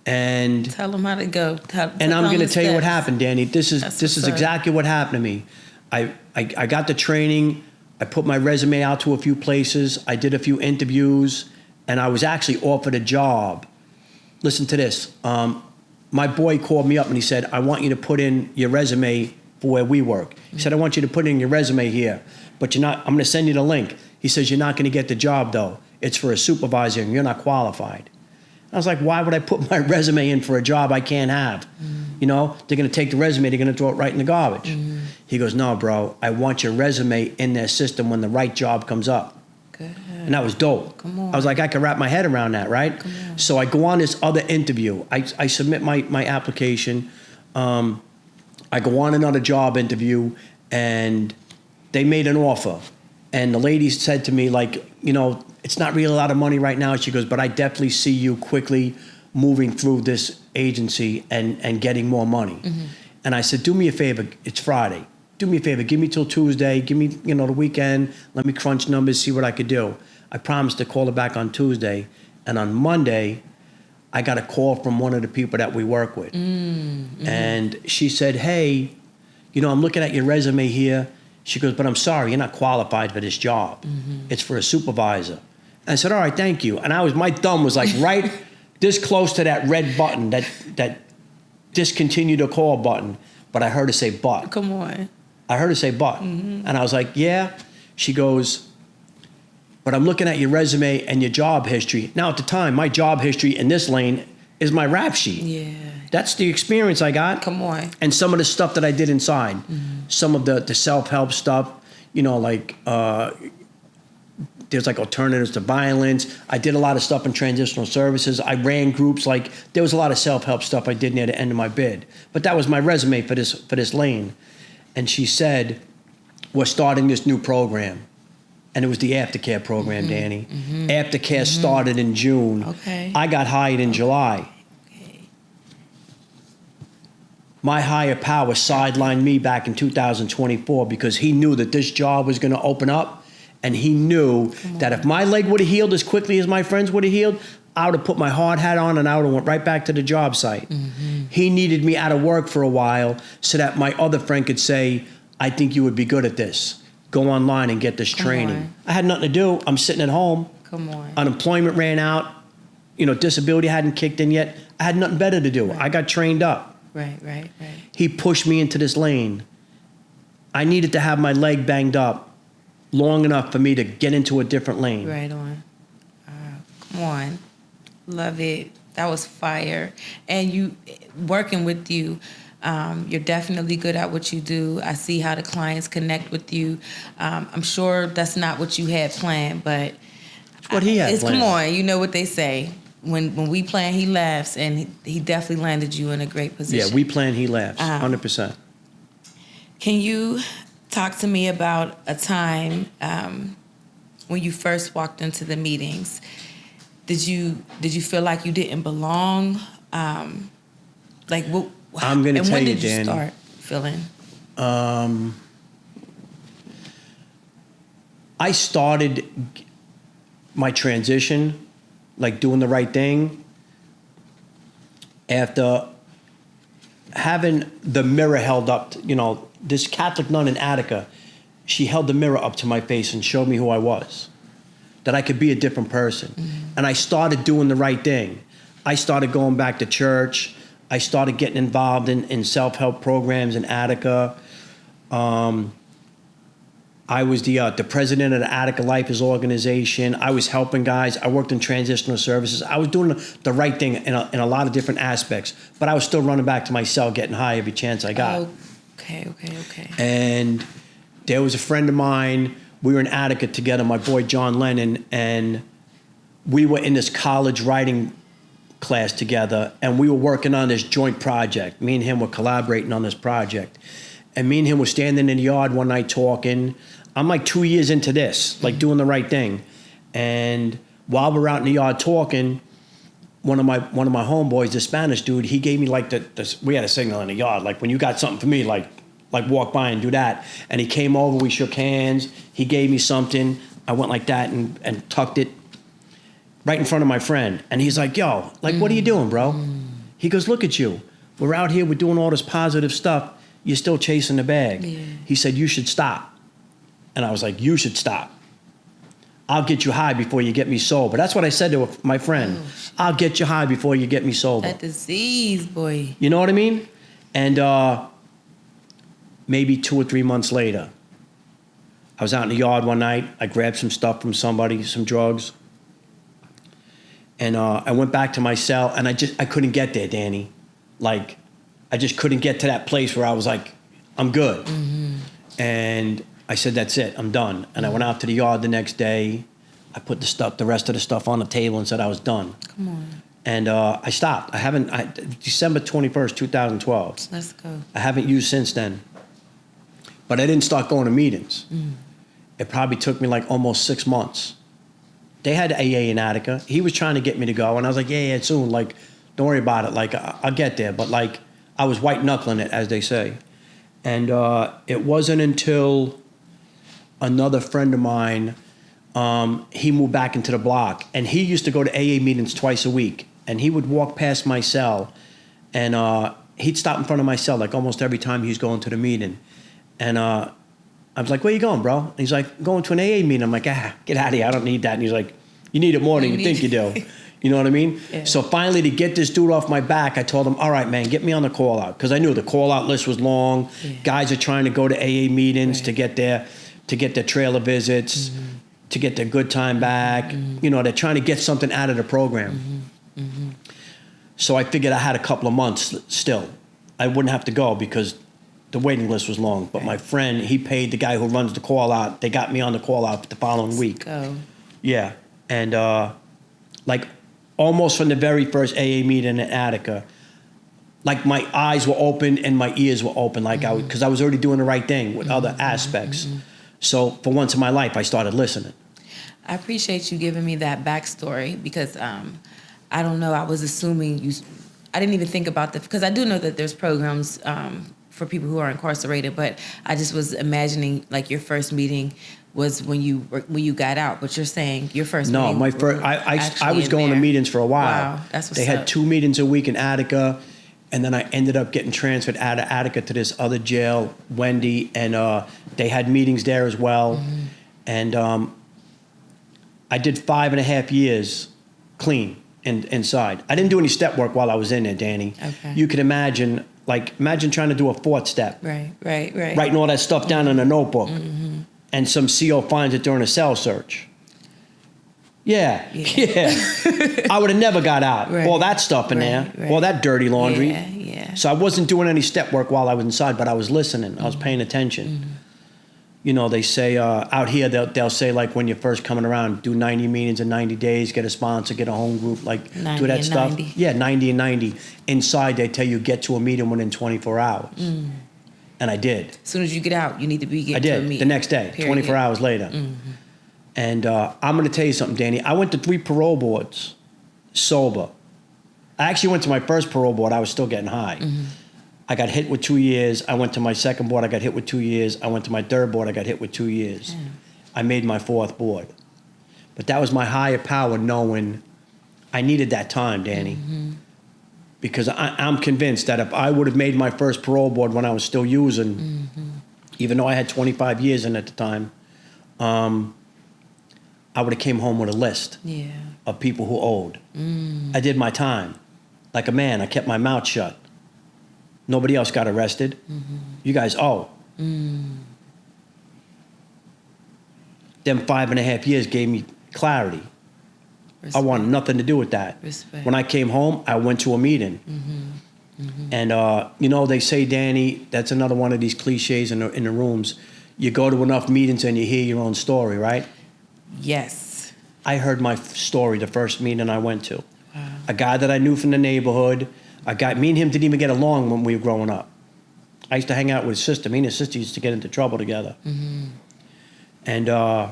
And tell them how to go. And I'm going to tell you what happened, Danny. This is exactly what happened to me. I got the training. I put my resume out to a few places. I did a few interviews. And I was actually offered a job. Listen to this. My boy called me up and he said, I want you to put in your resume for where we work. He said, I want you to put in your resume here, but I'm going to send you the link. He says, you're not going to get the job though. It's for a supervisor and you're not qualified. I was like, why would I put my resume in for a job I can't have? They're going to take the resume, they're going to throw it right in the garbage. He goes, no, bro, I want your resume in their system when the right job comes up. Good. And that was dope. Come on. I was like, I could wrap my head around that, right? Come on. So I go on this other interview. I submit my application. I go on another job interview, and they made an offer. And the lady said to me, like, it's not really a lot of money right now. She goes, but I definitely see you quickly moving through this agency and getting more money. And I said, do me a favor. It's Friday. Do me a favor, give me till Tuesday, give me, the weekend, let me crunch numbers, see what I could do. I promised to call her back on Tuesday, and on Monday, I got a call from one of the people that we work with. And she said, hey, I'm looking at your resume here. She goes, but I'm sorry, you're not qualified for this job. It's for a supervisor. And I said, all right, thank you. And my thumb was like right this close to that red button, that discontinue the call button. But I heard her say but. Come on. I heard her say but. And I was like, yeah. She goes, but I'm looking at your resume and your job history. Now, at the time, my job history in this lane is my rap sheet. Yeah. That's the experience I got. Come on. And some of the stuff that I did inside. Some of the self-help stuff, like there's like alternatives to violence. I did a lot of stuff in transitional services. I ran groups. Like there was a lot of self-help stuff I did near the end of my bid. But that was my resume for this lane. And she said, we're starting this new program. And it was the aftercare program, Danny. Aftercare started in June. Okay. I got hired in July. Okay. My higher power sidelined me back in 2024 because he knew that this job was going to open up. And he knew that if my leg would have healed as quickly as my friends would have healed, I would have put my hard hat on and I would have went right back to the job site. He needed me out of work for a while so that my other friend could say, I think you would be good at this. Go online and get this training. I had nothing to do. I'm sitting at home. Come on. Unemployment ran out. Disability hadn't kicked in yet. I had nothing better to do. Right. I got trained up. Right. He pushed me into this lane. I needed to have my leg banged up long enough for me to get into a different lane. Right on. Come on. Love it. That was fire. And you, working with you, you're definitely good at what you do. I see how the clients connect with you. I'm sure that's not what you had planned, but It's what he had planned. Come on, you know what they say. When we plan, he laughs, and he definitely landed you in a great position. Yeah, we plan, he laughs, 100%. Can you talk to me about a time when you first walked into the meetings? Did you feel like you didn't belong? Like what? I'm going to tell you, And when did you Danny, start feeling? I started my transition, like doing the right thing, after having the mirror held up. This Catholic nun in Attica, she held the mirror up to my face and showed me who I was, that I could be a different person. And I started doing the right thing. I started going back to church. I started getting involved in self-help programs in Attica. I was the president of the Attica Lifers organization. I was helping guys. I worked in transitional services. I was doing the right thing in a lot of different aspects, but I was still running back to my cell, getting high every chance I got. Okay. And there was a friend of mine. We were in Attica together, my boy John Lennon, and we were in this college writing class together, and we were working on this joint project. Me and him were collaborating on this project. And me and him were standing in the yard one night talking. I'm like 2 years into this, like doing the right thing. And while we're out in the yard talking, one of my homeboys, the Spanish dude, he gave me like we had a signal in the yard, like when you got something for me, like walk by and do that. And he came over, we shook hands, he gave me something. I went like that and tucked it right in front of my friend. And he's like, yo, like, what are you doing, bro? He goes, look at you. We're out here, we're doing all this positive stuff. You're still chasing the bag. Yeah. He said, you should stop. And I was like, you should stop. I'll get you high before you get me sober. That's what I said to my friend. I'll get you high before you get me sober. That disease, boy. You know what I mean? And maybe 2 or 3 months later, I was out in the yard one night. I grabbed some stuff from somebody, some drugs. And I went back to my cell, and I couldn't get there, Danny. Like, I just couldn't get to that place where I was like, I'm good. And I said, that's it, I'm done. And I went out to the yard the next day. I put the rest of the stuff on the table and said I was done. Come on. And I stopped. December 21st, 2012. Let's go. I haven't used since then. But I didn't start going to meetings. It probably took me like almost 6 months. They had AA in Attica. He was trying to get me to go. And I was like, yeah, soon. Like, don't worry about it. Like, I'll get there. But like, I was white knuckling it, as they say. And it wasn't until another friend of mine, he moved back into the block. And he used to go to AA meetings twice a week. and he would walk past my cell, and he'd stop in front of my cell like almost every time he was going to the meeting. And I was like, where you going, bro? And he's like, going to an AA meeting. I'm like, get out of here. I don't need that. And he's like, you need it more than you think you do. You know what I mean? Yeah. So finally, to get this dude off my back, I told him, all right, man, get me on the call out. Because I knew the call out list was long. Yeah. Guys are trying to go to AA meetings to get their trailer visits, to get their good time back. You know, they're trying to get something out of the program. So I figured I had a couple of months still. I wouldn't have to go because the waiting list was long. But my friend, he paid the guy who runs the call out. They got me on the call out the following week. Go. Yeah. And like almost from the very first AA meeting in Attica, like my eyes were open and my ears were open, like because I was already doing the right thing with other aspects. So for once in my life, I started listening. I appreciate you giving me that backstory because I don't know, I was assuming I didn't even think about because I do know that there's programs for people who are incarcerated, but I just was imagining like your first meeting was when you got out, but you're saying your first meeting. No, my first, I was going to meetings for a while. Wow, that's what's They had 2 meetings a week in Attica, and then I ended up getting transferred out of Attica to this other jail, Wendy, and they had meetings there as well. And I did 5.5 years clean inside. I didn't do any step work while I was in there, Danny. Okay. You could imagine trying to do a 4th step. Right. Writing all that stuff down in a notebook. And some CO finds it during a cell search. Yeah. I would have never got out. All that stuff in there. All that dirty laundry. Yeah. So I wasn't doing any step work while I was inside, but I was listening. I was paying attention. You know, they say out here, they'll say, like, when you're first coming around, do 90 meetings in 90 days, get a sponsor, get a home group, like, do that stuff. 90. Yeah, 90 and 90. Inside, they tell you get to a meeting within 24 hours. And I did. As soon as you get out, you need to be getting to a meeting. I did, the next day, Period. 24 hours later. And I'm going to tell you something, Danny. I went to 3 parole boards, sober. I actually went to my first parole board. I was still getting high. I got hit with 2 years. I went to my second board. I got hit with 2 years. I went to my third board. I got hit with 2 years. I made my 4th board. But that was my higher power knowing I needed that time, Danny. Because I'm convinced that if I would have made my first parole board when I was still using, even though I had 25 years in at the time, I would have came home with a list of people who owed. I did my time. Like a man, I kept my mouth shut. Nobody else got arrested. You guys owe. Them 5.5 years gave me clarity. Respect. I wanted nothing to do with that. Respect. When I came home, I went to a meeting. And, you know, they say, Danny, that's another one of these cliches in the rooms. You go to enough meetings and you hear your own story, right? Yes. I heard my story the first meeting I went to. Wow. A guy that I knew from the neighborhood. Me and him didn't even get along when we were growing up. I used to hang out with his sister. Me and his sister used to get into trouble together. And I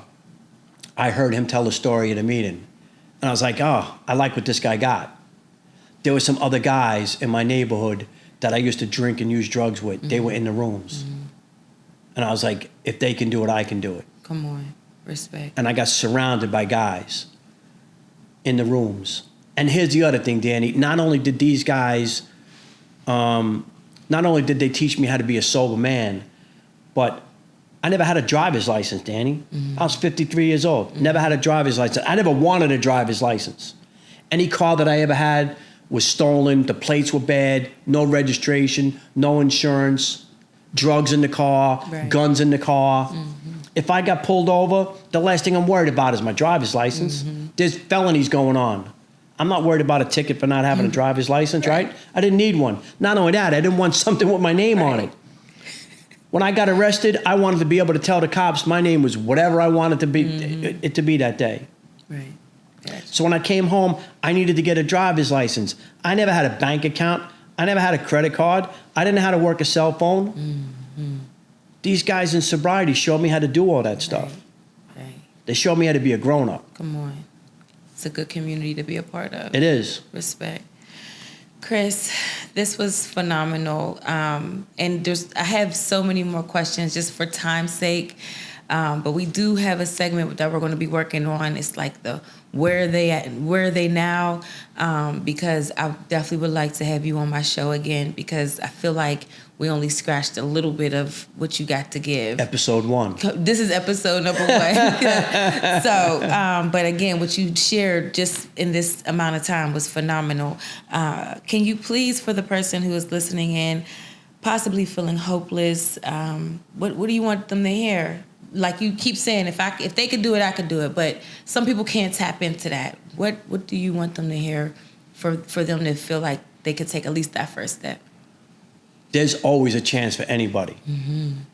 heard him tell the story at a meeting. And I was like, oh, I like what this guy got. There were some other guys in my neighborhood that I used to drink and use drugs with. They were in the rooms. And I was like, if they can do it, I can do it. Come on. Respect. And I got surrounded by guys in the rooms. And here's the other thing, Danny. Not only did these guys, not only did they teach me how to be a sober man, but I never had a driver's license, Danny. I was 53 years old. Never had a driver's license. I never wanted a driver's license. Any car that I ever had was stolen. The plates were bad. No registration. No insurance. Drugs in the car. Guns in the car. If I got pulled over, the last thing I'm worried about is my driver's license. There's felonies going on. I'm not worried about a ticket for not having a driver's license, right? I didn't need one. Not only that, I didn't want something with my name on it. When I got arrested, I wanted to be able to tell the cops my name was whatever I wanted to be it to be that day. Right. Gotcha. So when I came home, I needed to get a driver's license. I never had a bank account. I never had a credit card. I didn't know how to work a cell phone. These guys in sobriety showed me how to do all that stuff. Right. They showed me how to be a grown-up. Come on. It's a good community to be a part of. It is. Respect. Chris, this was phenomenal. And I have so many more questions just for time's sake. But we do have a segment that we're going to be working on. It's like the where are they at and where are they now? Because I definitely would like to have you on my show again, because I feel like we only scratched a little bit of what you got to give. Episode 1. This is episode number 1. So, but again, what you shared just in this amount of time was phenomenal. Can you please, for the person who is listening in, possibly feeling hopeless, what do you want them to hear? Like you keep saying, if they could do it, I could do it. But some people can't tap into that. What do you want them to hear for them to feel like they could take at least that first step? There's always a chance for anybody,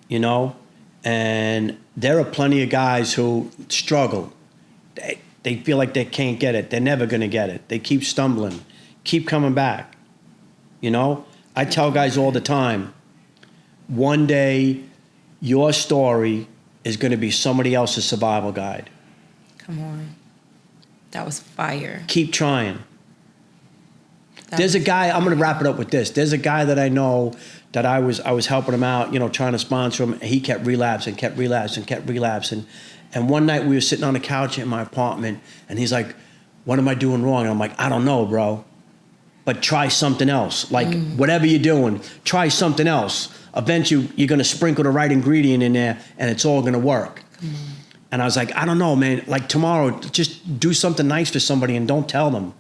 you know? And there are plenty of guys who struggle. They feel like they can't get it. They're never going to get it. They keep stumbling, keep coming back, you know? I tell guys all the time, one day your story is going to be somebody else's survival guide. Come on. That was fire. Keep trying. There's a guy, I'm going to wrap it up with this. There's a guy that I know that I was helping him out, you know, trying to sponsor him. He kept relapsing. And one night we were sitting on the couch in my apartment, and he's like, what am I doing wrong? And I'm like, I don't know, bro. But try something else. Like, whatever you're doing, try something else. Eventually, you're going to sprinkle the right ingredient in there, and it's all going to work. And I was like, I don't know, man. Like, tomorrow, just do something nice for somebody and don't tell them.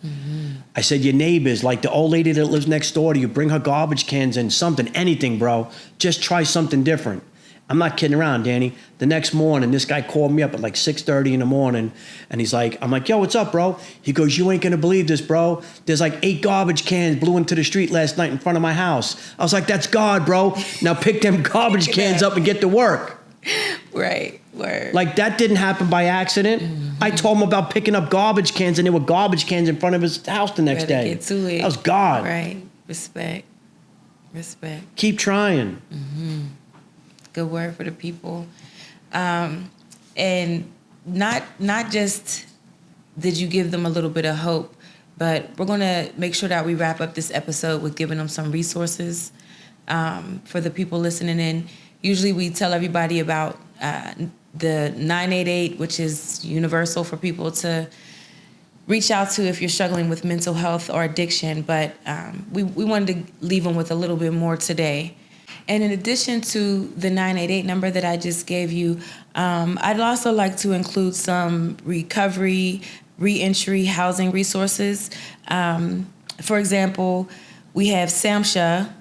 I said, your neighbors, like the old lady that lives next door to you, bring her garbage cans in, something, anything, bro. Just try something different. I'm not kidding around, Danny. The next morning, this guy called me up at like 6:30 in the morning, and he's like, I'm like, yo, what's up, bro? He goes, you ain't gonna believe this, bro. There's like 8 garbage cans blew into the street last night in front of my house. I was like, that's God, bro. Now pick them garbage cans up and get to work. Right, word. Like, that didn't happen by accident. I told him about picking up garbage cans, and there were garbage cans in front of his house the next day. Get to it. That was God. Right, respect. Keep trying. Good word for the people. And not just did you give them a little bit of hope, but we're going to make sure that we wrap up this episode with giving them some resources for the people listening in. Usually we tell everybody about the 988, which is universal for people to reach out to if you're struggling with mental health or addiction. But we wanted to leave them with a little bit more today. And in addition to the 988 number that I just gave you, I'd also like to include some recovery, reentry housing resources. For example, we have SAMHSA.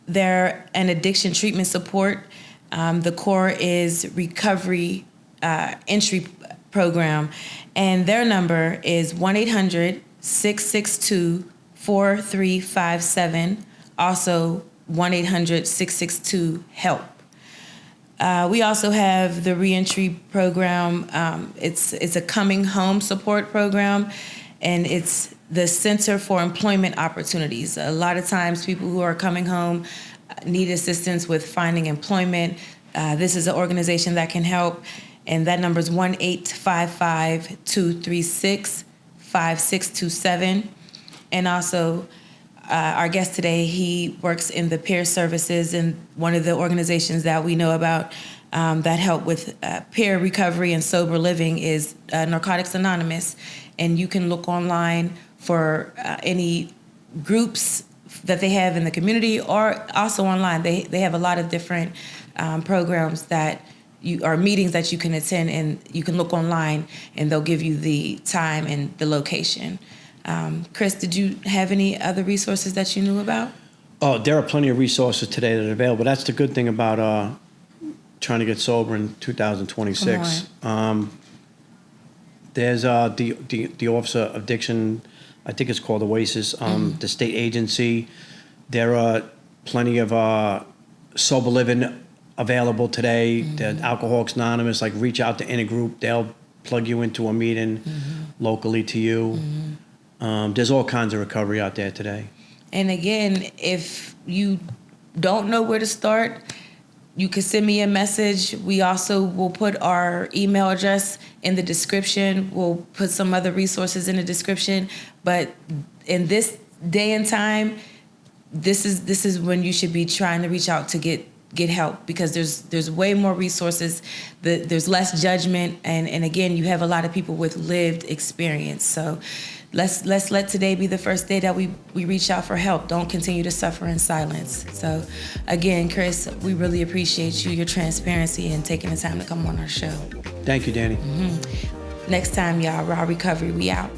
They're an addiction treatment support. The core is recovery entry program. And their number is 1-800-662-4357. Also, 1-800-662-HELP. We also have the reentry program. It's a coming home support program, and it's the Center for Employment Opportunities. A lot of times people who are coming home need assistance with finding employment. This is an organization that can help, and that number is 1-855-236-5627. And also, our guest today, he works in the peer services, and one of the organizations that we know about that help with peer recovery and sober living is Narcotics Anonymous. And you can look online for any groups that they have in the community, or also online. They have a lot of different programs that or meetings that you can attend, and you can look online and they'll give you the time and the location. Chris, did you have any other resources that you knew about? Oh, there are plenty of resources today that are available. That's the good thing about trying to get sober in 2026. There's the Office of Addiction, I think it's called OASIS, the state agency. There are plenty of sober living available today. The Alcoholics Anonymous, like reach out to Intergroup. They'll plug you into a meeting locally to you. There's all kinds of recovery out there today. And again, if you don't know where to start, you can send me a message. We also will put our email address in the description. We'll put some other resources in the description. But in this day and time, this is when you should be trying to reach out to get get help, because there's way more resources, there's less judgment, and again, you have a lot of people with lived experience. So let's let today be the first day that we reach out for help. Don't continue to suffer in silence. So again, Chris, we really appreciate you, your transparency, and taking the time to come on our show. Thank you, Danny. Next time, y'all, Raw Recovery, we out.